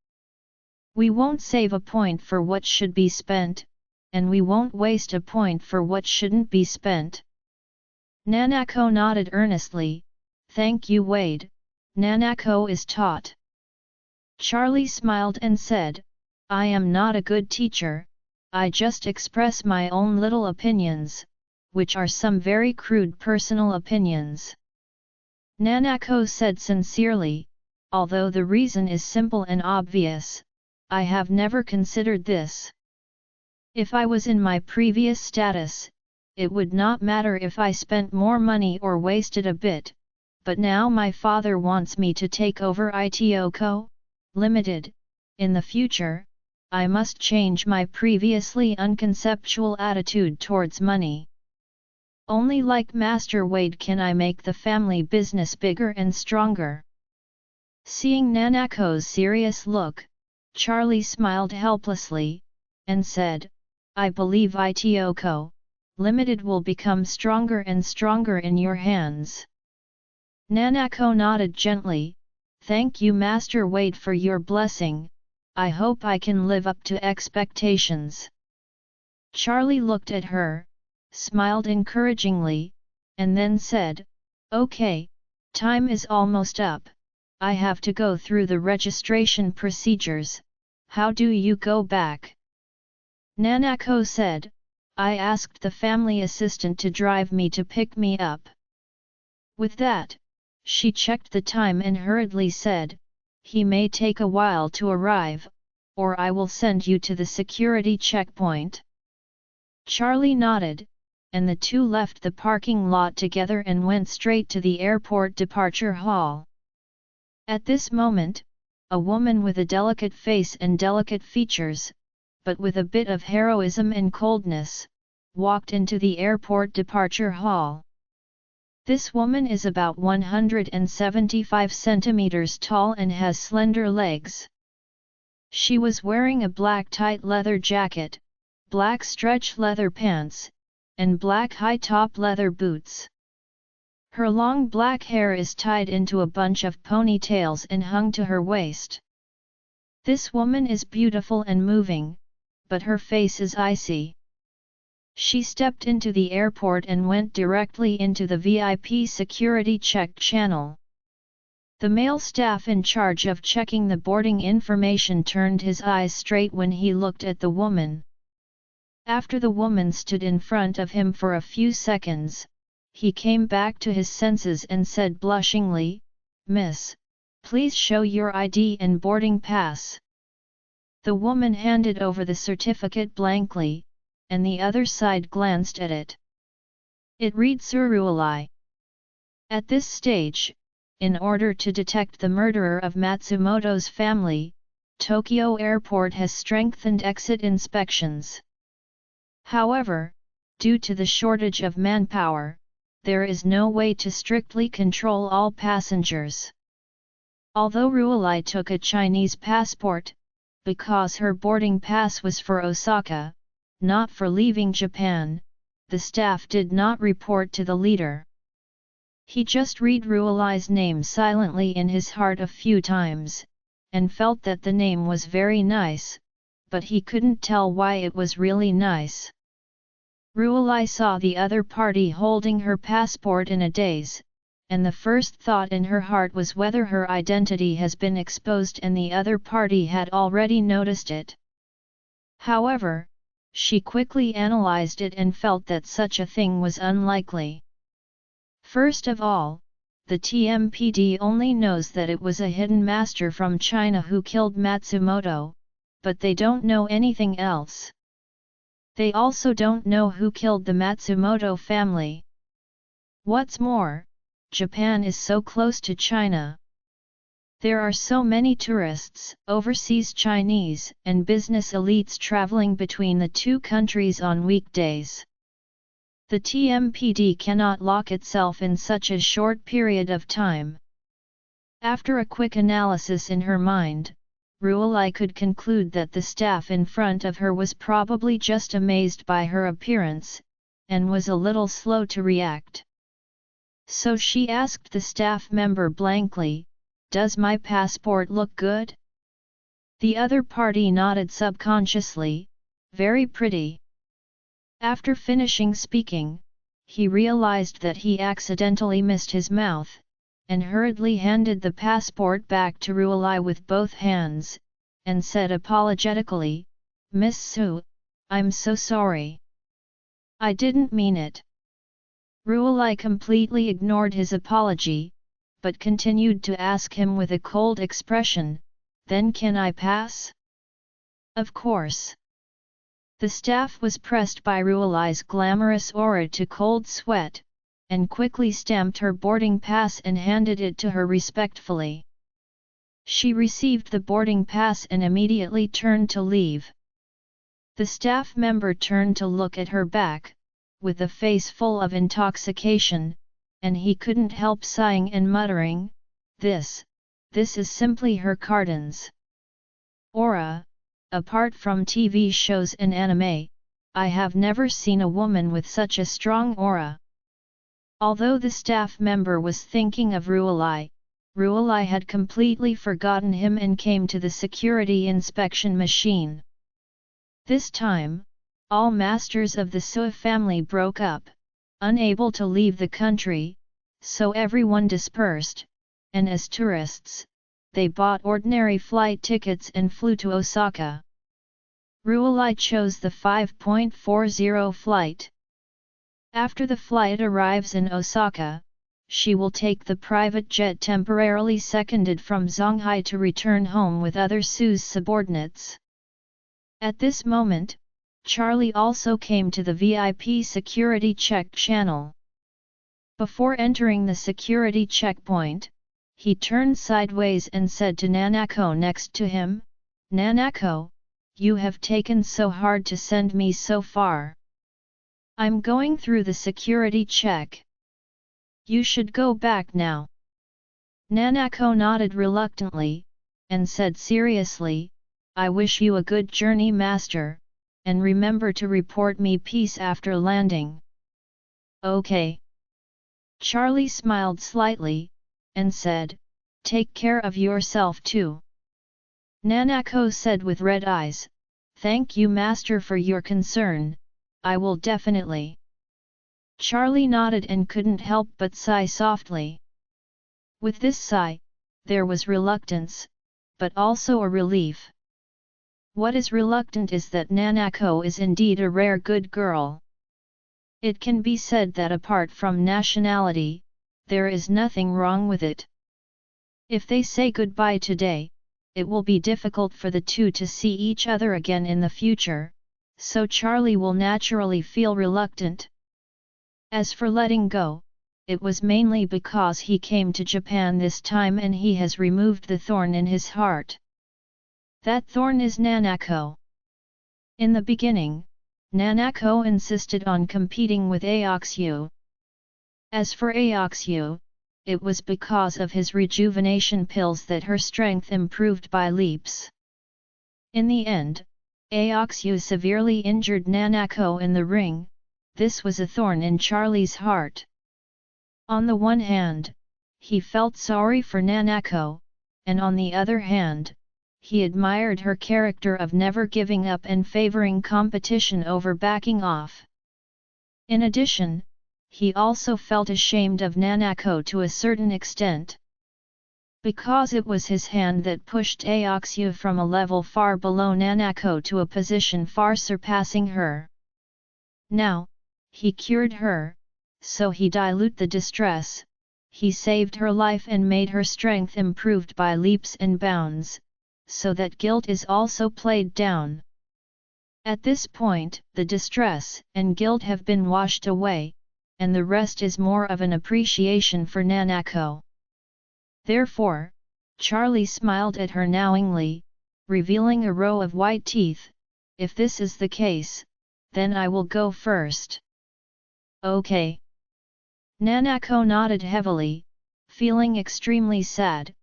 S1: We won't save a point for what should be spent, and we won't waste a point for what shouldn't be spent. Nanako nodded earnestly, Thank you Wade, Nanako is taught. Charlie smiled and said, I am not a good teacher, I just express my own little opinions, which are some very crude personal opinions. Nanako said sincerely, although the reason is simple and obvious, I have never considered this. If I was in my previous status, it would not matter if I spent more money or wasted a bit, but now my father wants me to take over ITO Co., Limited. In the future, I must change my previously unconceptual attitude towards money. Only like Master Wade can I make the family business bigger and stronger. Seeing Nanako's serious look, Charlie smiled helplessly, and said, I believe ITO Co., Limited will become stronger and stronger in your hands. Nanako nodded gently, Thank you Master Wade for your blessing, I hope I can live up to expectations. Charlie looked at her, smiled encouragingly, and then said, Okay, time is almost up, I have to go through the registration procedures, how do you go back? Nanako said, I asked the family assistant to drive me to pick me up. With that, she checked the time and hurriedly said, He may take a while to arrive, or I will send you to the security checkpoint. Charlie nodded, and the two left the parking lot together and went straight to the airport departure hall. At this moment, a woman with a delicate face and delicate features, but with a bit of heroism and coldness, walked into the airport departure hall. This woman is about 175 centimeters tall and has slender legs. She was wearing a black tight leather jacket, black stretch leather pants, and black high-top leather boots. Her long black hair is tied into a bunch of ponytails and hung to her waist. This woman is beautiful and moving, but her face is icy. She stepped into the airport and went directly into the VIP security check channel. The male staff in charge of checking the boarding information turned his eyes straight when he looked at the woman. After the woman stood in front of him for a few seconds, he came back to his senses and said blushingly, Miss, please show your ID and boarding pass. The woman handed over the certificate blankly, and the other side glanced at it. It read Tsurualai. At this stage, in order to detect the murderer of Matsumoto's family, Tokyo Airport has strengthened exit inspections. However, due to the shortage of manpower, there is no way to strictly control all passengers. Although Rualai took a Chinese passport, because her boarding pass was for Osaka, not for leaving Japan, the staff did not report to the leader. He just read Rualai's name silently in his heart a few times, and felt that the name was very nice, but he couldn't tell why it was really nice. Rualai saw the other party holding her passport in a daze, and the first thought in her heart was whether her identity has been exposed and the other party had already noticed it. However, she quickly analyzed it and felt that such a thing was unlikely. First of all, the TMPD only knows that it was a hidden master from China who killed Matsumoto, but they don't know anything else. They also don't know who killed the Matsumoto family. What's more, Japan is so close to China. There are so many tourists, overseas Chinese, and business elites traveling between the two countries on weekdays. The TMPD cannot lock itself in such a short period of time. After a quick analysis in her mind, Ruolai could conclude that the staff in front of her was probably just amazed by her appearance, and was a little slow to react. So she asked the staff member blankly, "Does my passport look good?" The other party nodded subconsciously, "Very pretty." After finishing speaking, he realized that he accidentally missed his mouth, and hurriedly handed the passport back to Ruolai with both hands, and said apologetically, "Miss Su, I'm so sorry. I didn't mean it." Ruolai completely ignored his apology, but continued to ask him with a cold expression, "Then can I pass?" "Of course." The staff was pressed by Ruolai's glamorous aura to cold sweat, and quickly stamped her boarding pass and handed it to her respectfully. She received the boarding pass and immediately turned to leave. The staff member turned to look at her back, with a face full of intoxication, and he couldn't help sighing and muttering, This is simply her cardons. Aura, apart from TV shows and anime, I have never seen a woman with such a strong aura." Although the staff member was thinking of Ruolai, Ruolai had completely forgotten him and came to the security inspection machine. This time, all masters of the Sui family broke up, unable to leave the country, so everyone dispersed, and as tourists, they bought ordinary flight tickets and flew to Osaka. Ruolai chose the 5.40 flight. After the flight arrives in Osaka, she will take the private jet temporarily seconded from Zhonghai to return home with other Su's subordinates. At this moment, Charlie also came to the VIP security check channel. Before entering the security checkpoint, he turned sideways and said to Nanako next to him, "Nanako, you have taken so hard to send me so far. I'm going through the security check. You should go back now." Nanako nodded reluctantly, and said seriously, "I wish you a good journey, master, and remember to report me peace after landing." "Okay." Charlie smiled slightly, and said, "Take care of yourself too." Nanako said with red eyes, "Thank you, master, for your concern, I will definitely." Charlie nodded and couldn't help but sigh softly. With this sigh, there was reluctance, but also a relief. What is reluctant is that Nanako is indeed a rare good girl. It can be said that apart from nationality, there is nothing wrong with it. If they say goodbye today, it will be difficult for the two to see each other again in the future, so Charlie will naturally feel reluctant. As for letting go, it was mainly because he came to Japan this time and he has removed the thorn in his heart. That thorn is Nanako. In the beginning, Nanako insisted on competing with Aoxu. As for Aoxu, it was because of his rejuvenation pills that her strength improved by leaps. In the end, Aoxu severely injured Nanako in the ring. This was a thorn in Charlie's heart. On the one hand, he felt sorry for Nanako, and on the other hand, he admired her character of never giving up and favoring competition over backing off. In addition, he also felt ashamed of Nanako to a certain extent. Because it was his hand that pushed Aoxu from a level far below Nanako to a position far surpassing her. Now, he cured her, so he dilute the distress, he saved her life and made her strength improved by leaps and bounds, so that guilt is also played down. At this point, the distress and guilt have been washed away, and the rest is more of an appreciation for Nanako. Therefore, Charlie smiled at her knowingly, revealing a row of white teeth. If this is the case, then I will go first. Okay. Nanako nodded heavily, feeling extremely sad,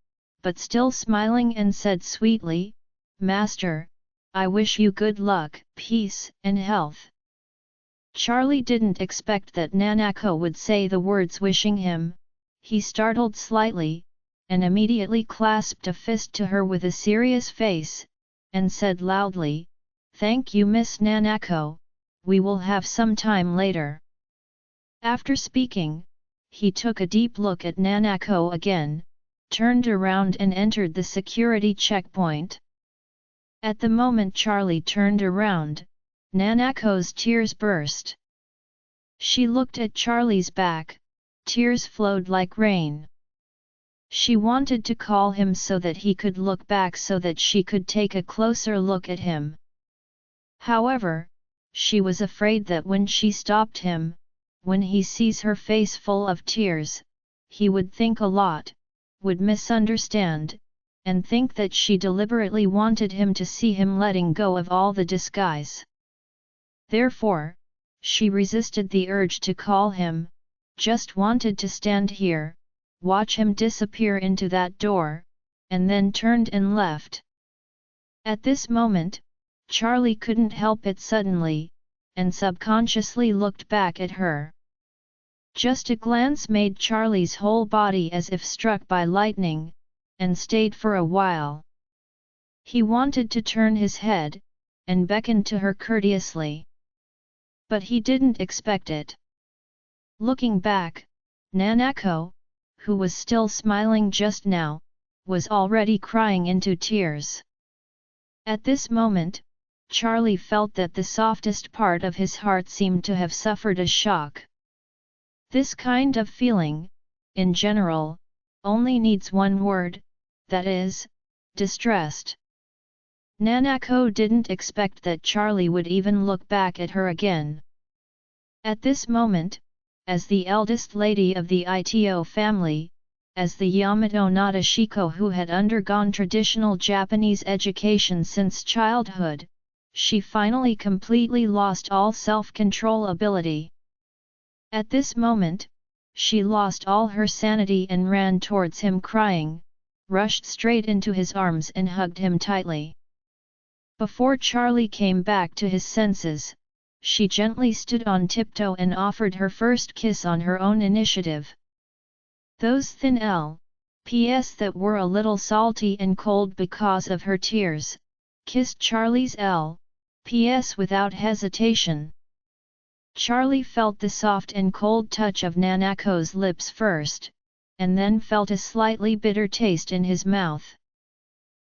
S1: but still smiling and said sweetly, Master, I wish you good luck, peace, and health. Charlie didn't expect that Nanako would say the words wishing him. He startled slightly, and immediately clasped a fist to her with a serious face, and said loudly, Thank you Miss Nanako, we will have some time later. After speaking, he took a deep look at Nanako again, turned around and entered the security checkpoint. At the moment Charlie turned around, Nanako's tears burst. She looked at Charlie's back, tears flowed like rain. She wanted to call him so that he could look back so that she could take a closer look at him. However, she was afraid that when she stopped him, when he sees her face full of tears, he would think a lot, would misunderstand, and think that she deliberately wanted him to see him letting go of all the disguise. Therefore, she resisted the urge to call him, just wanted to stand here, watch him disappear into that door, and then turned and left. At this moment, Charlie couldn't help it suddenly, and subconsciously looked back at her. Just a glance made Charlie's whole body as if struck by lightning, and stayed for a while. He wanted to turn his head, and beckoned to her courteously. But he didn't expect it. Looking back, Nanako, who was still smiling just now, was already crying into tears. At this moment, Charlie felt that the softest part of his heart seemed to have suffered a shock. This kind of feeling, in general, only needs one word, that is, distressed. Nanako didn't expect that Charlie would even look back at her again. At this moment, as the eldest lady of the Ito family, as the Yamato Nadeshiko who had undergone traditional Japanese education since childhood, she finally completely lost all self-control ability. At this moment, she lost all her sanity and ran towards him crying, rushed straight into his arms and hugged him tightly. Before Charlie came back to his senses, she gently stood on tiptoe and offered her first kiss on her own initiative. Those thin lips that were a little salty and cold because of her tears, kissed Charlie's lips without hesitation. Charlie felt the soft and cold touch of Nanako's lips first, and then felt a slightly bitter taste in his mouth.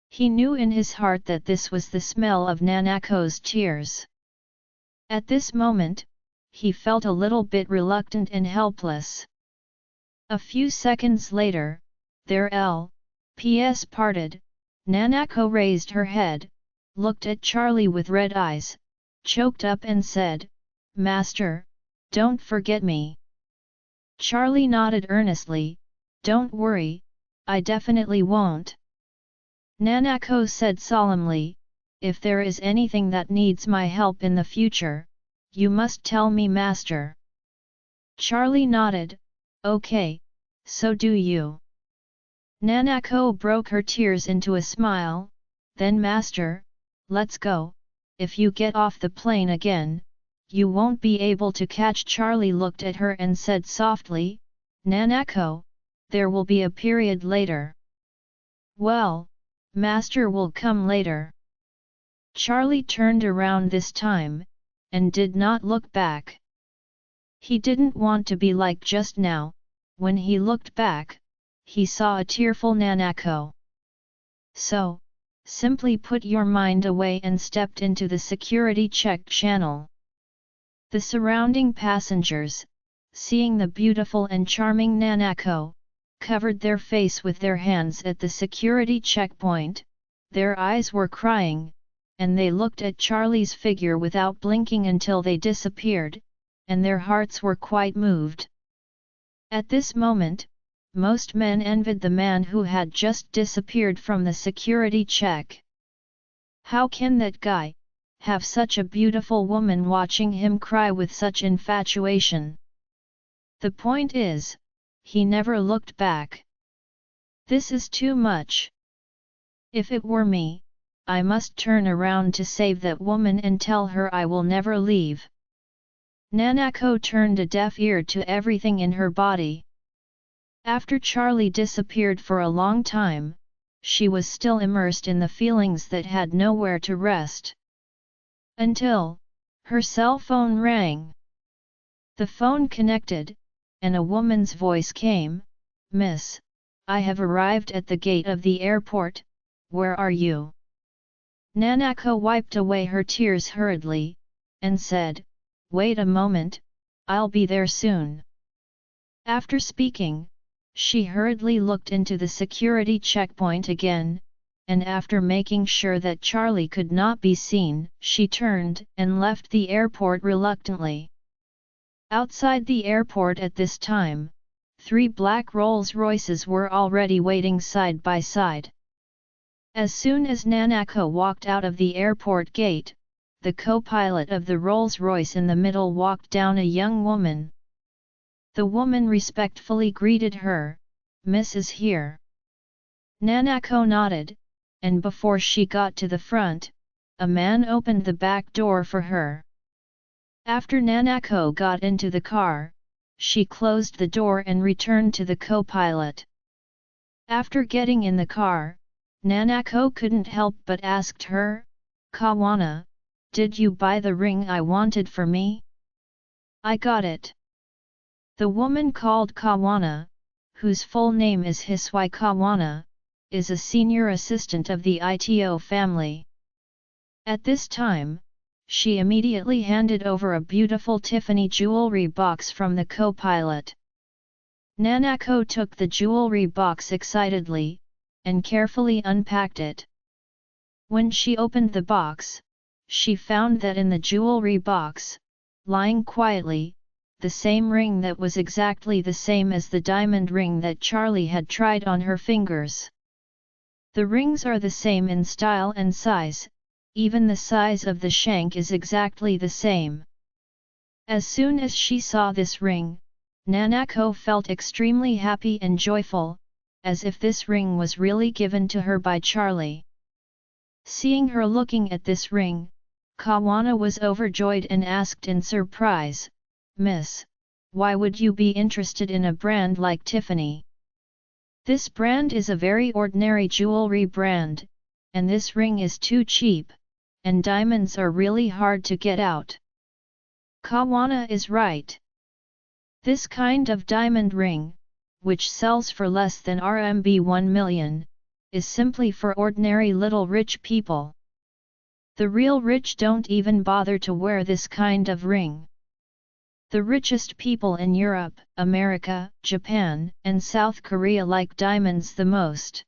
S1: He knew in his heart that this was the smell of Nanako's tears. At this moment, he felt a little bit reluctant and helpless. A few seconds later, their lips parted, Nanako raised her head, looked at Charlie with red eyes, choked up and said, Master, don't forget me. Charlie nodded earnestly, Don't worry, I definitely won't. Nanako said solemnly, If there is anything that needs my help in the future, you must tell me Master. Charlie nodded, Okay, so do you. Nanako broke her tears into a smile, Then Master, let's go, if you get off the plane again, you won't be able to catch. Charlie looked at her and said softly, Nanako, there will be a period later. Well, Master will come later. Charlie turned around this time, and did not look back. He didn't want to be like just now. When he looked back, he saw a tearful Nanako. So, simply put your mind away and stepped into the security check channel. The surrounding passengers, seeing the beautiful and charming Nanako, covered their face with their hands at the security checkpoint. Their eyes were crying, and they looked at Charlie's figure without blinking until they disappeared, and their hearts were quite moved. At this moment, most men envied the man who had just disappeared from the security check. How can that guy have such a beautiful woman watching him cry with such infatuation? The point is, he never looked back. This is too much. If it were me, I must turn around to save that woman and tell her I will never leave. Nanako turned a deaf ear to everything in her body. After Charlie disappeared for a long time, she was still immersed in the feelings that had nowhere to rest. Until her cell phone rang. The phone connected, and a woman's voice came, "Miss, I have arrived at the gate of the airport, where are you?" Nanako wiped away her tears hurriedly, and said, "Wait a moment, I'll be there soon." After speaking, she hurriedly looked into the security checkpoint again, and after making sure that Charlie could not be seen, she turned and left the airport reluctantly. Outside the airport at this time, 3 black Rolls-Royces were already waiting side by side. As soon as Nanako walked out of the airport gate, the co-pilot of the Rolls-Royce in the middle walked down a young woman. The woman respectfully greeted her, "Miss is here." Nanako nodded, and before she got to the front, a man opened the back door for her. After Nanako got into the car, she closed the door and returned to the co-pilot. After getting in the car, Nanako couldn't help but asked her, "Kawana, did you buy the ring I wanted for me?" "I got it." The woman called Kawana, whose full name is Hisui Kawana, is a senior assistant of the Ito family. At this time, she immediately handed over a beautiful Tiffany jewelry box from the co-pilot. Nanako took the jewelry box excitedly, and carefully unpacked it. When she opened the box, she found that in the jewelry box, lying quietly, the same ring that was exactly the same as the diamond ring that Charlie had tried on her fingers. The rings are the same in style and size, even the size of the shank is exactly the same. As soon as she saw this ring, Nanako felt extremely happy and joyful, as if this ring was really given to her by Charlie. Seeing her looking at this ring, Kawana was overjoyed and asked in surprise, "Miss, why would you be interested in a brand like Tiffany? This brand is a very ordinary jewelry brand, and this ring is too cheap, and diamonds are really hard to get out." Kawana is right. This kind of diamond ring, which sells for less than RMB 1 million, is simply for ordinary little rich people. The real rich don't even bother to wear this kind of ring. The richest people in Europe, America, Japan, and South Korea like diamonds the most.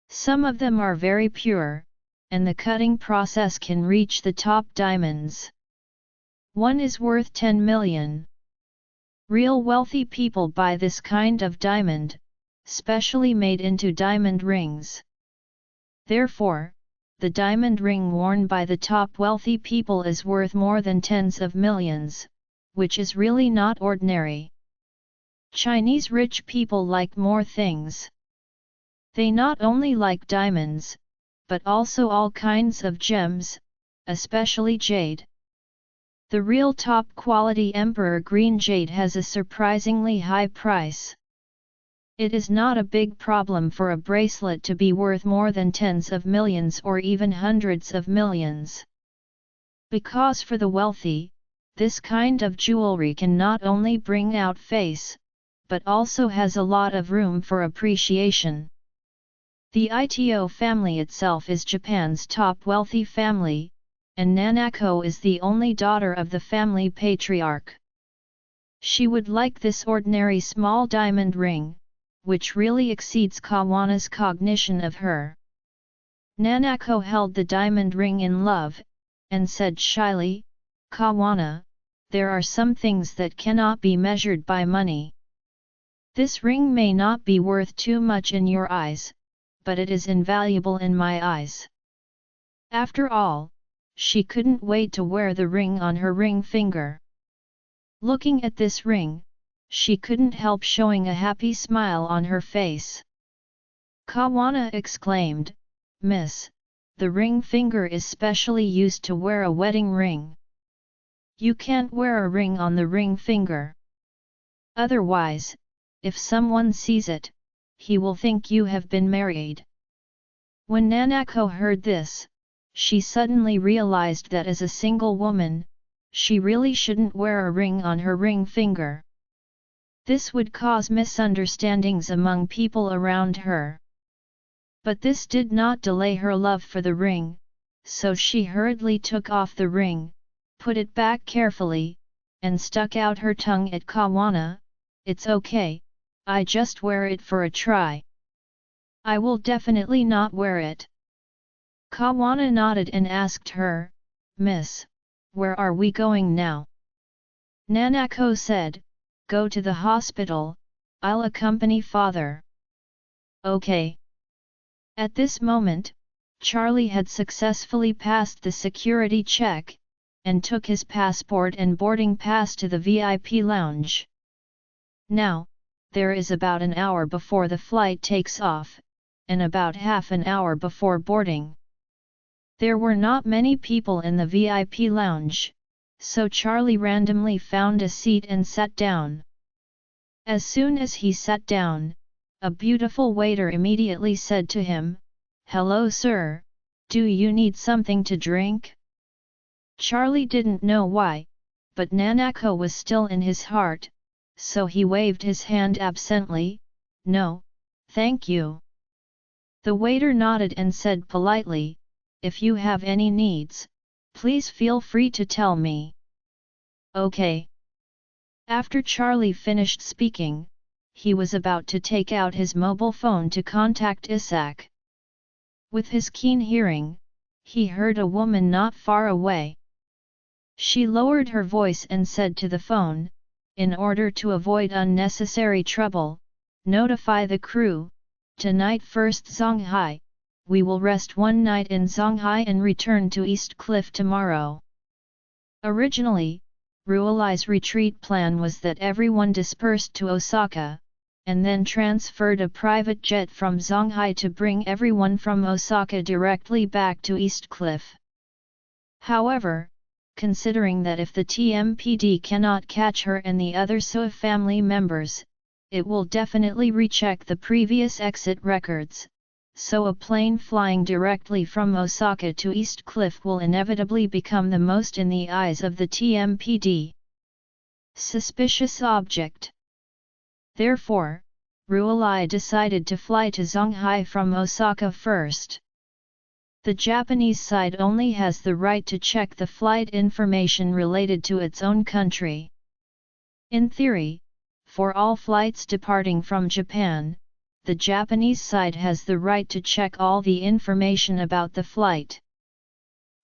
S1: Some of them are very pure, and the cutting process can reach the top diamonds. One is worth 10 million. Real wealthy people buy this kind of diamond, specially made into diamond rings. Therefore, the diamond ring worn by the top wealthy people is worth more than tens of millions, which is really not ordinary. Chinese rich people like more things. They not only like diamonds, but also all kinds of gems, especially jade. The real top quality Emperor Green Jade has a surprisingly high price. It is not a big problem for a bracelet to be worth more than tens of millions or even hundreds of millions. Because for the wealthy, this kind of jewelry can not only bring out face, but also has a lot of room for appreciation. The Ito family itself is Japan's top wealthy family, and Nanako is the only daughter of the family patriarch. She would like this ordinary small diamond ring, which really exceeds Kawana's cognition of her. Nanako held the diamond ring in love, and said shyly, "Kawana, there are some things that cannot be measured by money. This ring may not be worth too much in your eyes, but it is invaluable in my eyes." After all, she couldn't wait to wear the ring on her ring finger. Looking at this ring, she couldn't help showing a happy smile on her face. Kawana exclaimed, "Miss, the ring finger is specially used to wear a wedding ring. You can't wear a ring on the ring finger. Otherwise, if someone sees it, he will think you have been married." When Nanako heard this, she suddenly realized that as a single woman, she really shouldn't wear a ring on her ring finger. This would cause misunderstandings among people around her. But this did not delay her love for the ring, so she hurriedly took off the ring, put it back carefully, and stuck out her tongue at Kawana. "It's okay, I just wear it for a try. I will definitely not wear it." Kawana nodded and asked her, "Miss, where are we going now?" Nanako said, "Go to the hospital, I'll accompany father." "Okay." At this moment, Charlie had successfully passed the security check, and took his passport and boarding pass to the VIP lounge. Now, there is about an hour before the flight takes off, and about half an hour before boarding. There were not many people in the VIP lounge, so Charlie randomly found a seat and sat down. As soon as he sat down, a beautiful waiter immediately said to him, "Hello sir, do you need something to drink?" Charlie didn't know why, but Nanako was still in his heart, so he waved his hand absently, "No, thank you." The waiter nodded and said politely, "If you have any needs, please feel free to tell me." "Okay." After Charlie finished speaking, he was about to take out his mobile phone to contact Isak. With his keen hearing, he heard a woman not far away. She lowered her voice and said to the phone, "In order to avoid unnecessary trouble, notify the crew, tonight first Zhonghai, we will rest one night in Zhonghai and return to East Cliff tomorrow." Originally, Ruelai's retreat plan was that everyone dispersed to Osaka, and then transferred a private jet from Zhonghai to bring everyone from Osaka directly back to East Cliff. However, considering that if the TMPD cannot catch her and the other Sua family members, it will definitely recheck the previous exit records, so a plane flying directly from Osaka to East Cliff will inevitably become the most in the eyes of the TMPD. Suspicious object. Therefore, Ruelai decided to fly to Zhonghai from Osaka first. The Japanese side only has the right to check the flight information related to its own country. In theory, for all flights departing from Japan, the Japanese side has the right to check all the information about the flight.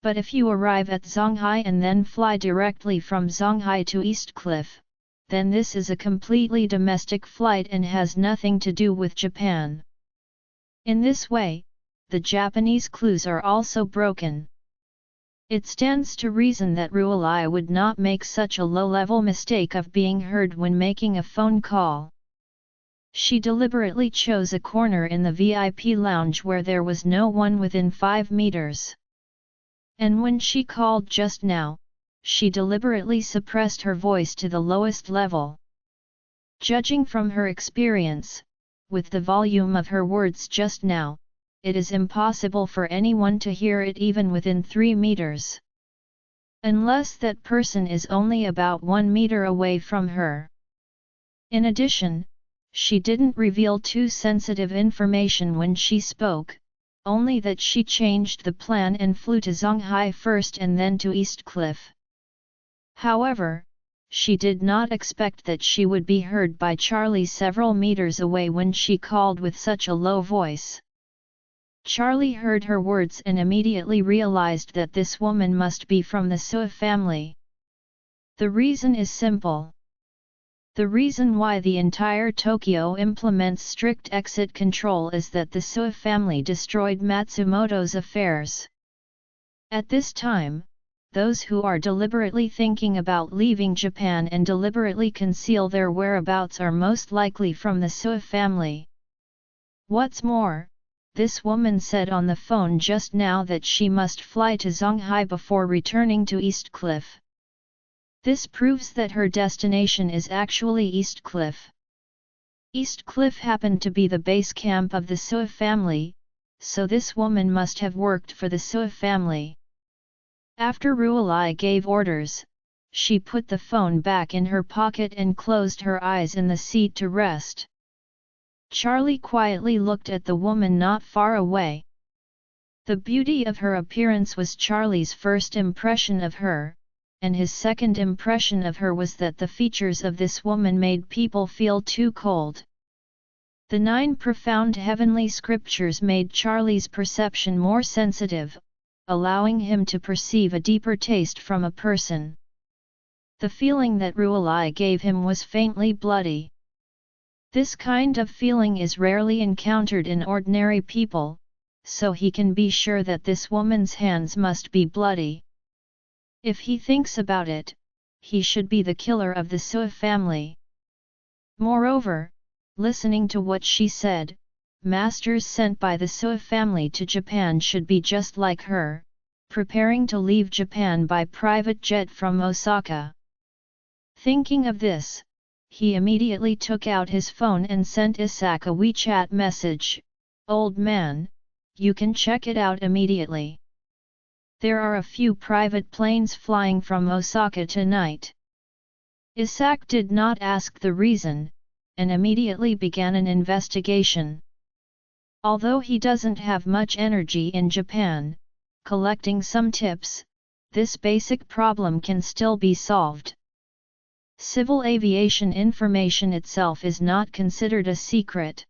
S1: But if you arrive at Zhonghai and then fly directly from Zhonghai to East Cliff, then this is a completely domestic flight and has nothing to do with Japan. In this way, the Japanese clues are also broken. It stands to reason that Ruelai would not make such a low-level mistake of being heard when making a phone call. She deliberately chose a corner in the VIP lounge where there was no one within 5 meters. And when she called just now, she deliberately suppressed her voice to the lowest level. Judging from her experience, with the volume of her words just now, it is impossible for anyone to hear it even within 3 meters. unless that person is only about 1 meter away from her. In addition, she didn't reveal too sensitive information when she spoke, only that she changed the plan and flew to Zhonghai first and then to East Cliff. However, she did not expect that she would be heard by Charlie several meters away when she called with such a low voice. Charlie heard her words and immediately realized that this woman must be from the Sui family. The reason is simple. The reason why the entire Tokyo implements strict exit control is that the Sui family destroyed Matsumoto's affairs. At this time, those who are deliberately thinking about leaving Japan and deliberately conceal their whereabouts are most likely from the Sui family. What's more, this woman said on the phone just now that she must fly to Zhonghai before returning to East Cliff. This proves that her destination is actually East Cliff. East Cliff happened to be the base camp of the Sui family, so this woman must have worked for the Sui family. After Ruolai gave orders, she put the phone back in her pocket and closed her eyes in the seat to rest. Charlie quietly looked at the woman not far away. The beauty of her appearance was Charlie's first impression of her, and his second impression of her was that the features of this woman made people feel too cold. The 9 profound heavenly scriptures made Charlie's perception more sensitive, allowing him to perceive a deeper taste from a person. The feeling that Ruolai gave him was faintly bloody. This kind of feeling is rarely encountered in ordinary people, so he can be sure that this woman's hands must be bloody. If he thinks about it, he should be the killer of the Sui family. Moreover, listening to what she said, masters sent by the Sui family to Japan should be just like her, preparing to leave Japan by private jet from Osaka. Thinking of this, he immediately took out his phone and sent Isak a WeChat message, "Old man, you can check it out immediately. There are a few private planes flying from Osaka tonight." Isak did not ask the reason, and immediately began an investigation. Although he doesn't have much energy in Japan, collecting some tips, this basic problem can still be solved. Civil aviation information itself is not considered a secret.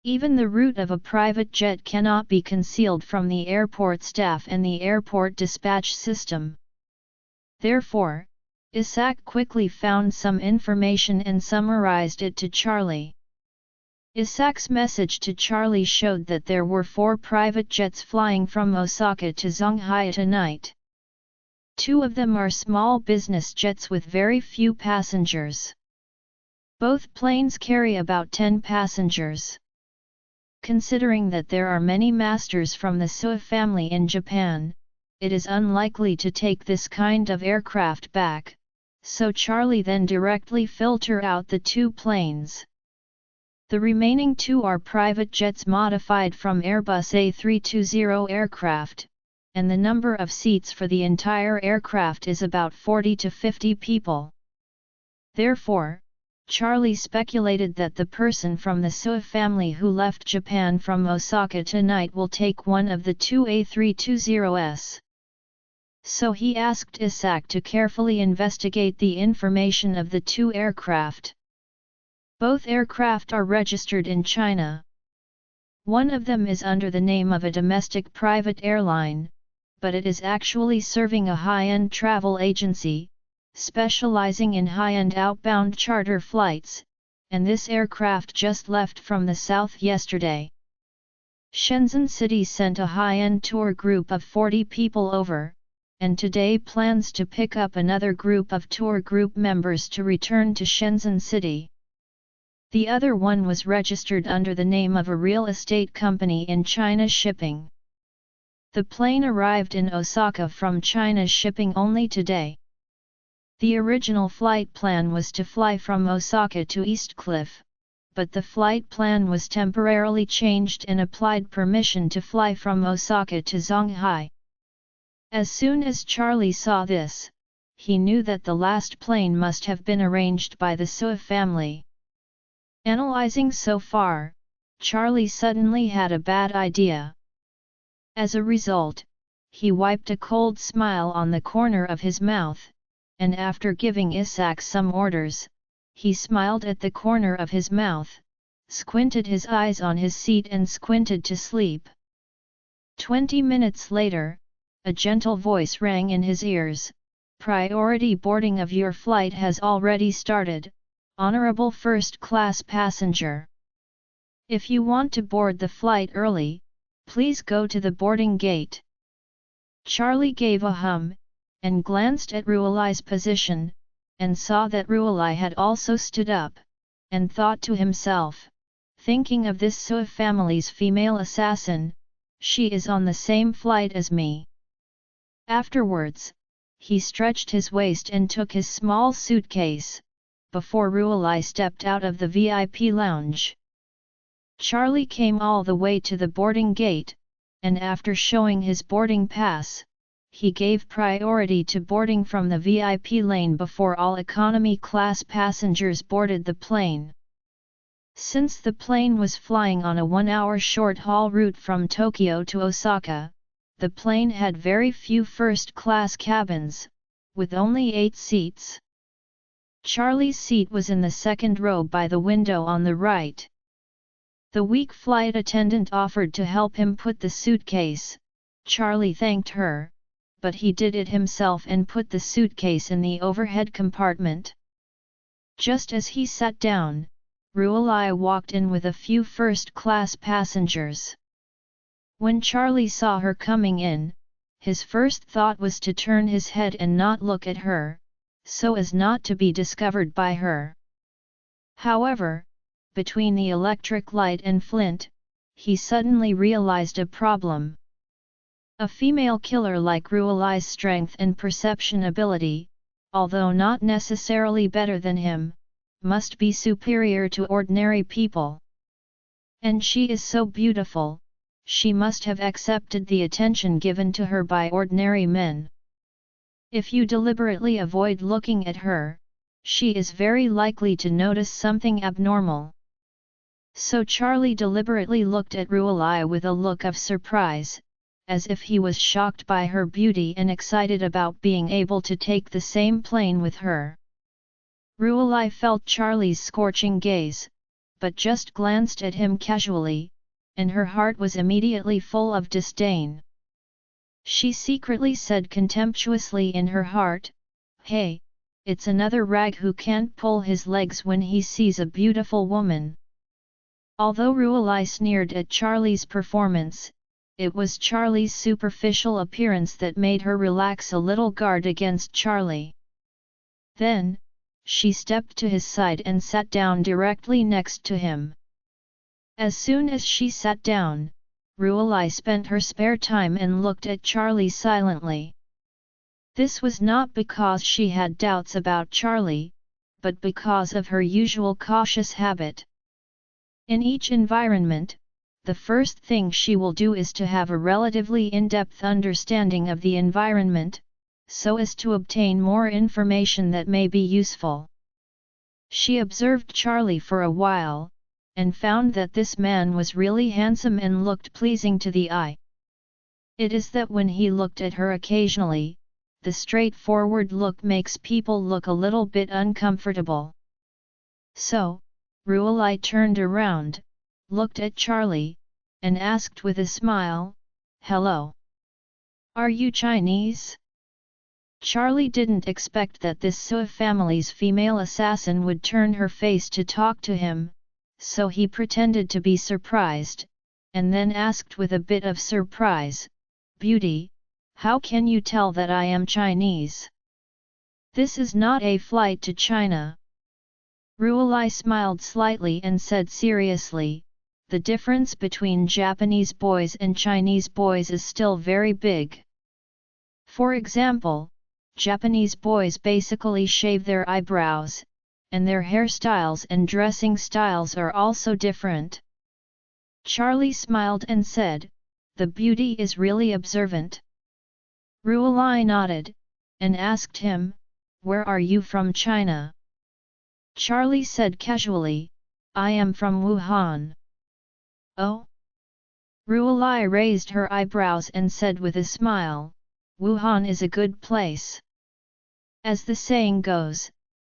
S1: Even the route of a private jet cannot be concealed from the airport staff and the airport dispatch system. Therefore, Isak quickly found some information and summarized it to Charlie. Isak's message to Charlie showed that there were 4 private jets flying from Osaka to Zhonghai tonight. 2 of them are small business jets with very few passengers. Both planes carry about 10 passengers. Considering that there are many masters from the Sui family in Japan, it is unlikely to take this kind of aircraft back, so Charlie then directly filtered out the 2 planes. The remaining 2 are private jets modified from Airbus A320 aircraft, and the number of seats for the entire aircraft is about 40 to 50 people. Therefore, Charlie speculated that the person from the Sui family who left Japan from Osaka tonight will take one of the 2 A320s. So he asked Isak to carefully investigate the information of the 2 aircraft. Both aircraft are registered in China. One of them is under the name of a domestic private airline, but it is actually serving a high-end travel agency, specializing in high-end outbound charter flights, and this aircraft just left from the south yesterday. Shenzhen City sent a high-end tour group of 40 people over, and today plans to pick up another group of tour group members to return to Shenzhen City. The other one was registered under the name of a real estate company in China Shipping. The plane arrived in Osaka from China Shipping only today. The original flight plan was to fly from Osaka to East Cliff, but the flight plan was temporarily changed and applied permission to fly from Osaka to Zhonghai. As soon as Charlie saw this, he knew that the last plane must have been arranged by the Sui family. Analyzing so far, Charlie suddenly had a bad idea. As a result, he wiped a cold smile on the corner of his mouth, and after giving Isak some orders, he smiled at the corner of his mouth, squinted his eyes on his seat and squinted to sleep. 20 minutes later, a gentle voice rang in his ears, "Priority boarding of your flight has already started, honorable first-class passenger. If you want to board the flight early, please go to the boarding gate." Charlie gave a hum, and glanced at Ruolai's position, and saw that Ruolai had also stood up, and thought to himself, thinking of this Sui family's female assassin, she is on the same flight as me. Afterwards, he stretched his waist and took his small suitcase, before Ruolai stepped out of the VIP lounge. Charlie came all the way to the boarding gate, and after showing his boarding pass, he gave priority to boarding from the VIP lane before all economy class passengers boarded the plane. Since the plane was flying on a 1-hour short-haul route from Tokyo to Osaka, the plane had very few first-class cabins, with only 8 seats. Charlie's seat was in the second row by the window on the right. The weak flight attendant offered to help him put the suitcase. Charlie thanked her, but he did it himself and put the suitcase in the overhead compartment. Just as he sat down, Ruolai walked in with a few first-class passengers. When Charlie saw her coming in, his first thought was to turn his head and not look at her, so as not to be discovered by her. However, between the electric light and flint, he suddenly realized a problem. A female killer like Ruolai's strength and perception ability, although not necessarily better than him, must be superior to ordinary people. And she is so beautiful, she must have accepted the attention given to her by ordinary men. If you deliberately avoid looking at her, she is very likely to notice something abnormal. So Charlie deliberately looked at Ruolai with a look of surprise, as if he was shocked by her beauty and excited about being able to take the same plane with her. Ruolai felt Charlie's scorching gaze, but just glanced at him casually, and her heart was immediately full of disdain. She secretly said contemptuously in her heart, "Hey, it's another rag who can't pull his legs when he sees a beautiful woman." Although Ruolai sneered at Charlie's performance, it was Charlie's superficial appearance that made her relax a little guard against Charlie. Then, she stepped to his side and sat down directly next to him. As soon as she sat down, Ruolai spent her spare time and looked at Charlie silently. This was not because she had doubts about Charlie, but because of her usual cautious habit. In each environment, the first thing she will do is to have a relatively in-depth understanding of the environment, so as to obtain more information that may be useful. She observed Charlie for a while, and found that this man was really handsome and looked pleasing to the eye. It is that when he looked at her occasionally, the straightforward look makes people look a little bit uncomfortable. So, Ruolai turned around, looked at Charlie, and asked with a smile, "Hello. Are you Chinese?" Charlie didn't expect that this Sui family's female assassin would turn her face to talk to him, so he pretended to be surprised, and then asked with a bit of surprise, "Beauty, how can you tell that I am Chinese? This is not a flight to China." Ruolai smiled slightly and said seriously, "The difference between Japanese boys and Chinese boys is still very big. For example, Japanese boys basically shave their eyebrows, and their hairstyles and dressing styles are also different." Charlie smiled and said, "The beauty is really observant." Ruolai nodded, and asked him, "Where are you from China?" Charlie said casually, "I am from Wuhan." "Oh?" Ruolai raised her eyebrows and said with a smile, "Wuhan is a good place. As the saying goes,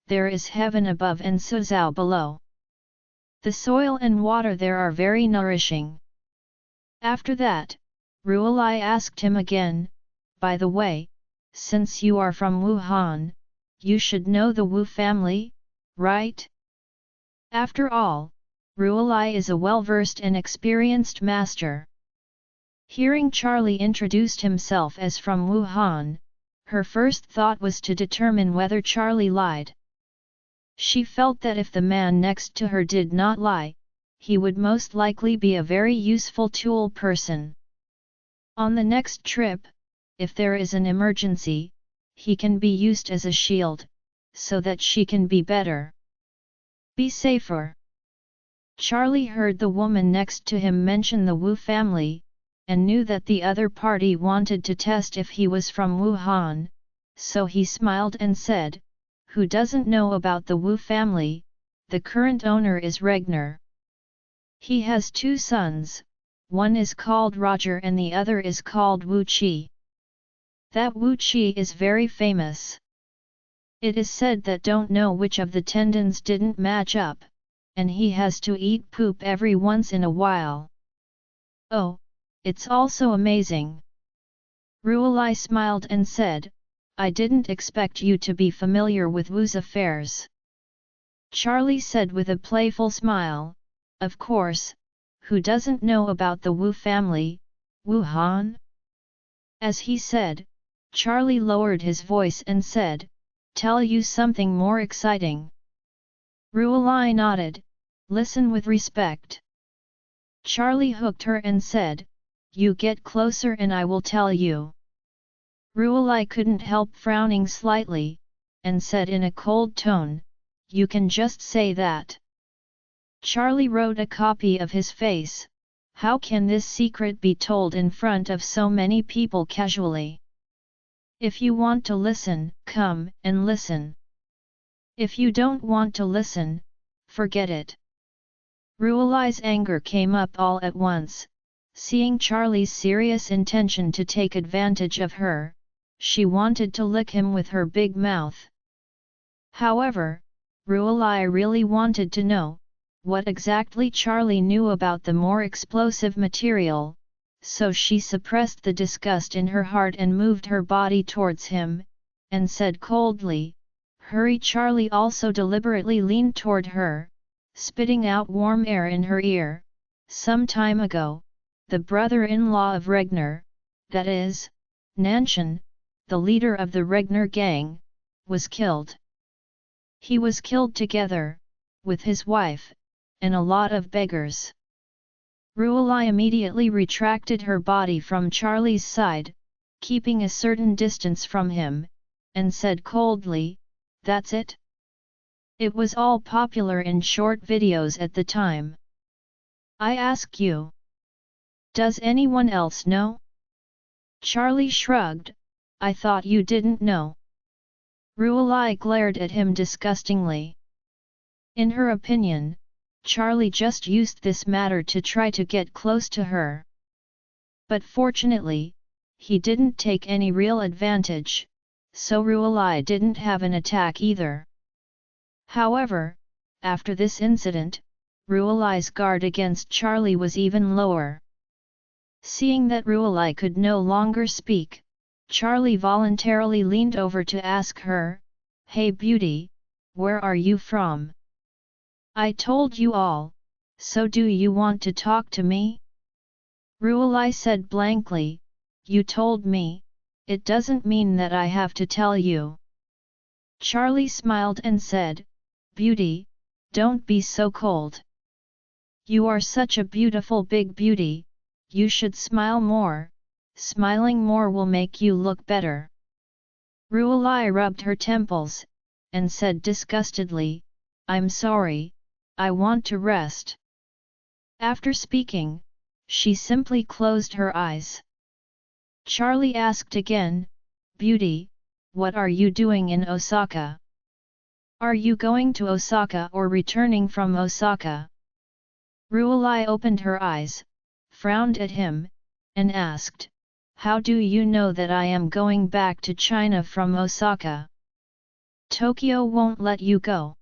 S1: there is heaven above and Suzhou below. The soil and water there are very nourishing." After that, Ruolai asked him again, "By the way, since you are from Wuhan, you should know the Wu family, right?" After all, Ruolai is a well-versed and experienced master. Hearing Charlie introduced himself as from Wuhan, her first thought was to determine whether Charlie lied. She felt that if the man next to her did not lie, he would most likely be a very useful tool person. On the next trip, if there is an emergency, he can be used as a shield, so that she can be better. Be safer. Charlie heard the woman next to him mention the Wu family, and knew that the other party wanted to test if he was from Wuhan, so he smiled and said, "Who doesn't know about the Wu family? The current owner is Regner. He has 2 sons, one is called Roger and the other is called Wu Qi. That Wu Qi is very famous. It is said that don't know which of the tendons didn't match up, and he has to eat poop every once in a while. Oh, it's also amazing." Ruolai smiled and said, "I didn't expect you to be familiar with Wu's affairs." Charlie said with a playful smile, "Of course, who doesn't know about the Wu family, Wuhan?" As he said, Charlie lowered his voice and said, "Tell you something more exciting." Ruolai nodded, "Listen with respect." Charlie hooked her and said, "You get closer and I will tell you." Ruolai couldn't help frowning slightly, and said in a cold tone, "You can just say that." Charlie wrote a copy of his face. How can this secret be told in front of so many people casually? If you want to listen, come and listen. If you don't want to listen, forget it. Ruolai's anger came up all at once. Seeing Charlie's serious intention to take advantage of her, she wanted to lick him with her big mouth. However, Ruolai really wanted to know what exactly Charlie knew about the more explosive material, so she suppressed the disgust in her heart and moved her body towards him, and said coldly, "Hurry!" Charlie also deliberately leaned toward her, spitting out warm air in her ear. "Some time ago, the brother-in-law of Regner, that is, Nanshan, the leader of the Regner gang, was killed. He was killed together, with his wife, and a lot of beggars." Ruolai immediately retracted her body from Charlie's side, keeping a certain distance from him, and said coldly, "That's it?" It was all popular in short videos at the time. "I ask you. Does anyone else know?" Charlie shrugged, "I thought you didn't know." Ruolai glared at him disgustingly. In her opinion, Charlie just used this matter to try to get close to her. But fortunately, he didn't take any real advantage, so Ruolai didn't have an attack either. However, after this incident, Ruolai's guard against Charlie was even lower. Seeing that Ruolai could no longer speak, Charlie voluntarily leaned over to ask her, "Hey beauty, where are you from? I told you all, so do you want to talk to me?" Ruolai said blankly, "You told me, it doesn't mean that I have to tell you." Charlie smiled and said, "Beauty, don't be so cold. You are such a beautiful big beauty, you should smile more, smiling more will make you look better." Ruolai rubbed her temples, and said disgustedly, "I'm sorry, I want to rest." After speaking, she simply closed her eyes. Charlie asked again, Beauty, what are you doing in Osaka? Are you going to Osaka or returning from Osaka? Ruelai opened her eyes, frowned at him, and asked, how do you know that I am going back to China from Osaka? Tokyo won't let you go.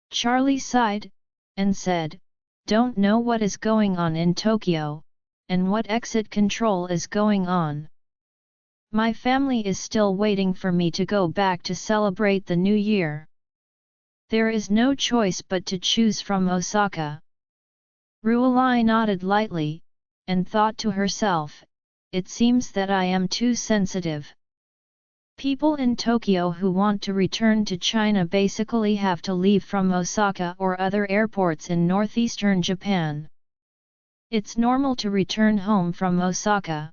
S1: Charlie sighed, and said, don't know what is going on in Tokyo, and what exit control is going on. My family is still waiting for me to go back to celebrate the New Year. There is no choice but to choose from Osaka. Ruelai nodded lightly, and thought to herself, it seems that I am too sensitive. People in Tokyo who want to return to China basically have to leave from Osaka or other airports in northeastern Japan. It's normal to return home from Osaka.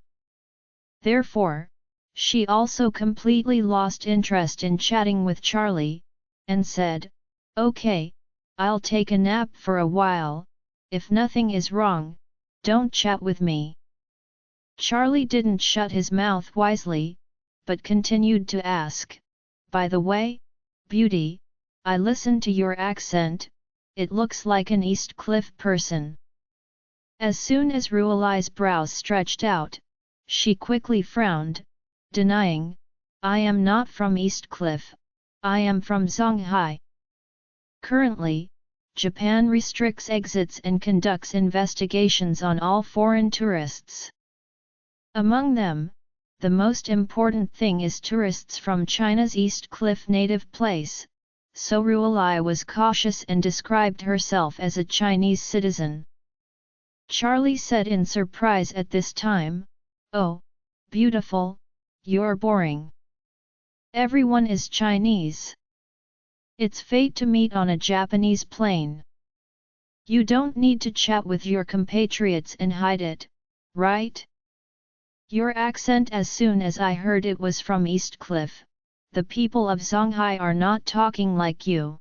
S1: Therefore, she also completely lost interest in chatting with Charlie, and said, okay, I'll take a nap for a while, if nothing is wrong, don't chat with me. Charlie didn't shut his mouth wisely, but continued to ask, by the way, Beauty, I listened to your accent, it looks like an East Cliff person. As soon as Ruelai's brows stretched out, she quickly frowned, denying, I am not from East Cliff, I am from Zhonghai. Currently, Japan restricts exits and conducts investigations on all foreign tourists. Among them, the most important thing is tourists from China's East Cliff native place, so Ruelai was cautious and described herself as a Chinese citizen. Charlie said in surprise at this time, oh, beautiful, you're boring. Everyone is Chinese. It's fate to meet on a Japanese plane. You don't need to chat with your compatriots and hide it, right? Your accent, as soon as I heard it was from East Cliff, the people of Zhonghai are not talking like you.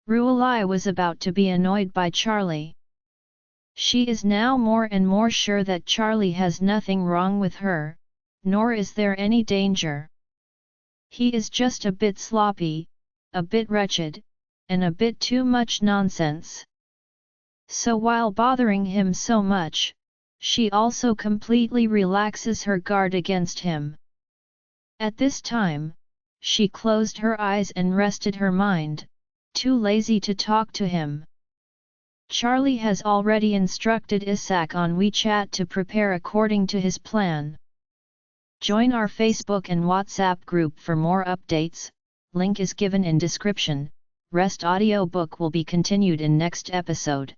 S1: Ruelai was about to be annoyed by Charlie. She is now more and more sure that Charlie has nothing wrong with her, nor is there any danger. He is just a bit sloppy, a bit wretched, and a bit too much nonsense. So while bothering him so much, she also completely relaxes her guard against him. At this time, she closed her eyes and rested her mind, too lazy to talk to him. Charlie has already instructed Isak on WeChat to prepare according to his plan. Join our Facebook and WhatsApp group for more updates, link is given in description. Rest audiobook will be continued in next episode.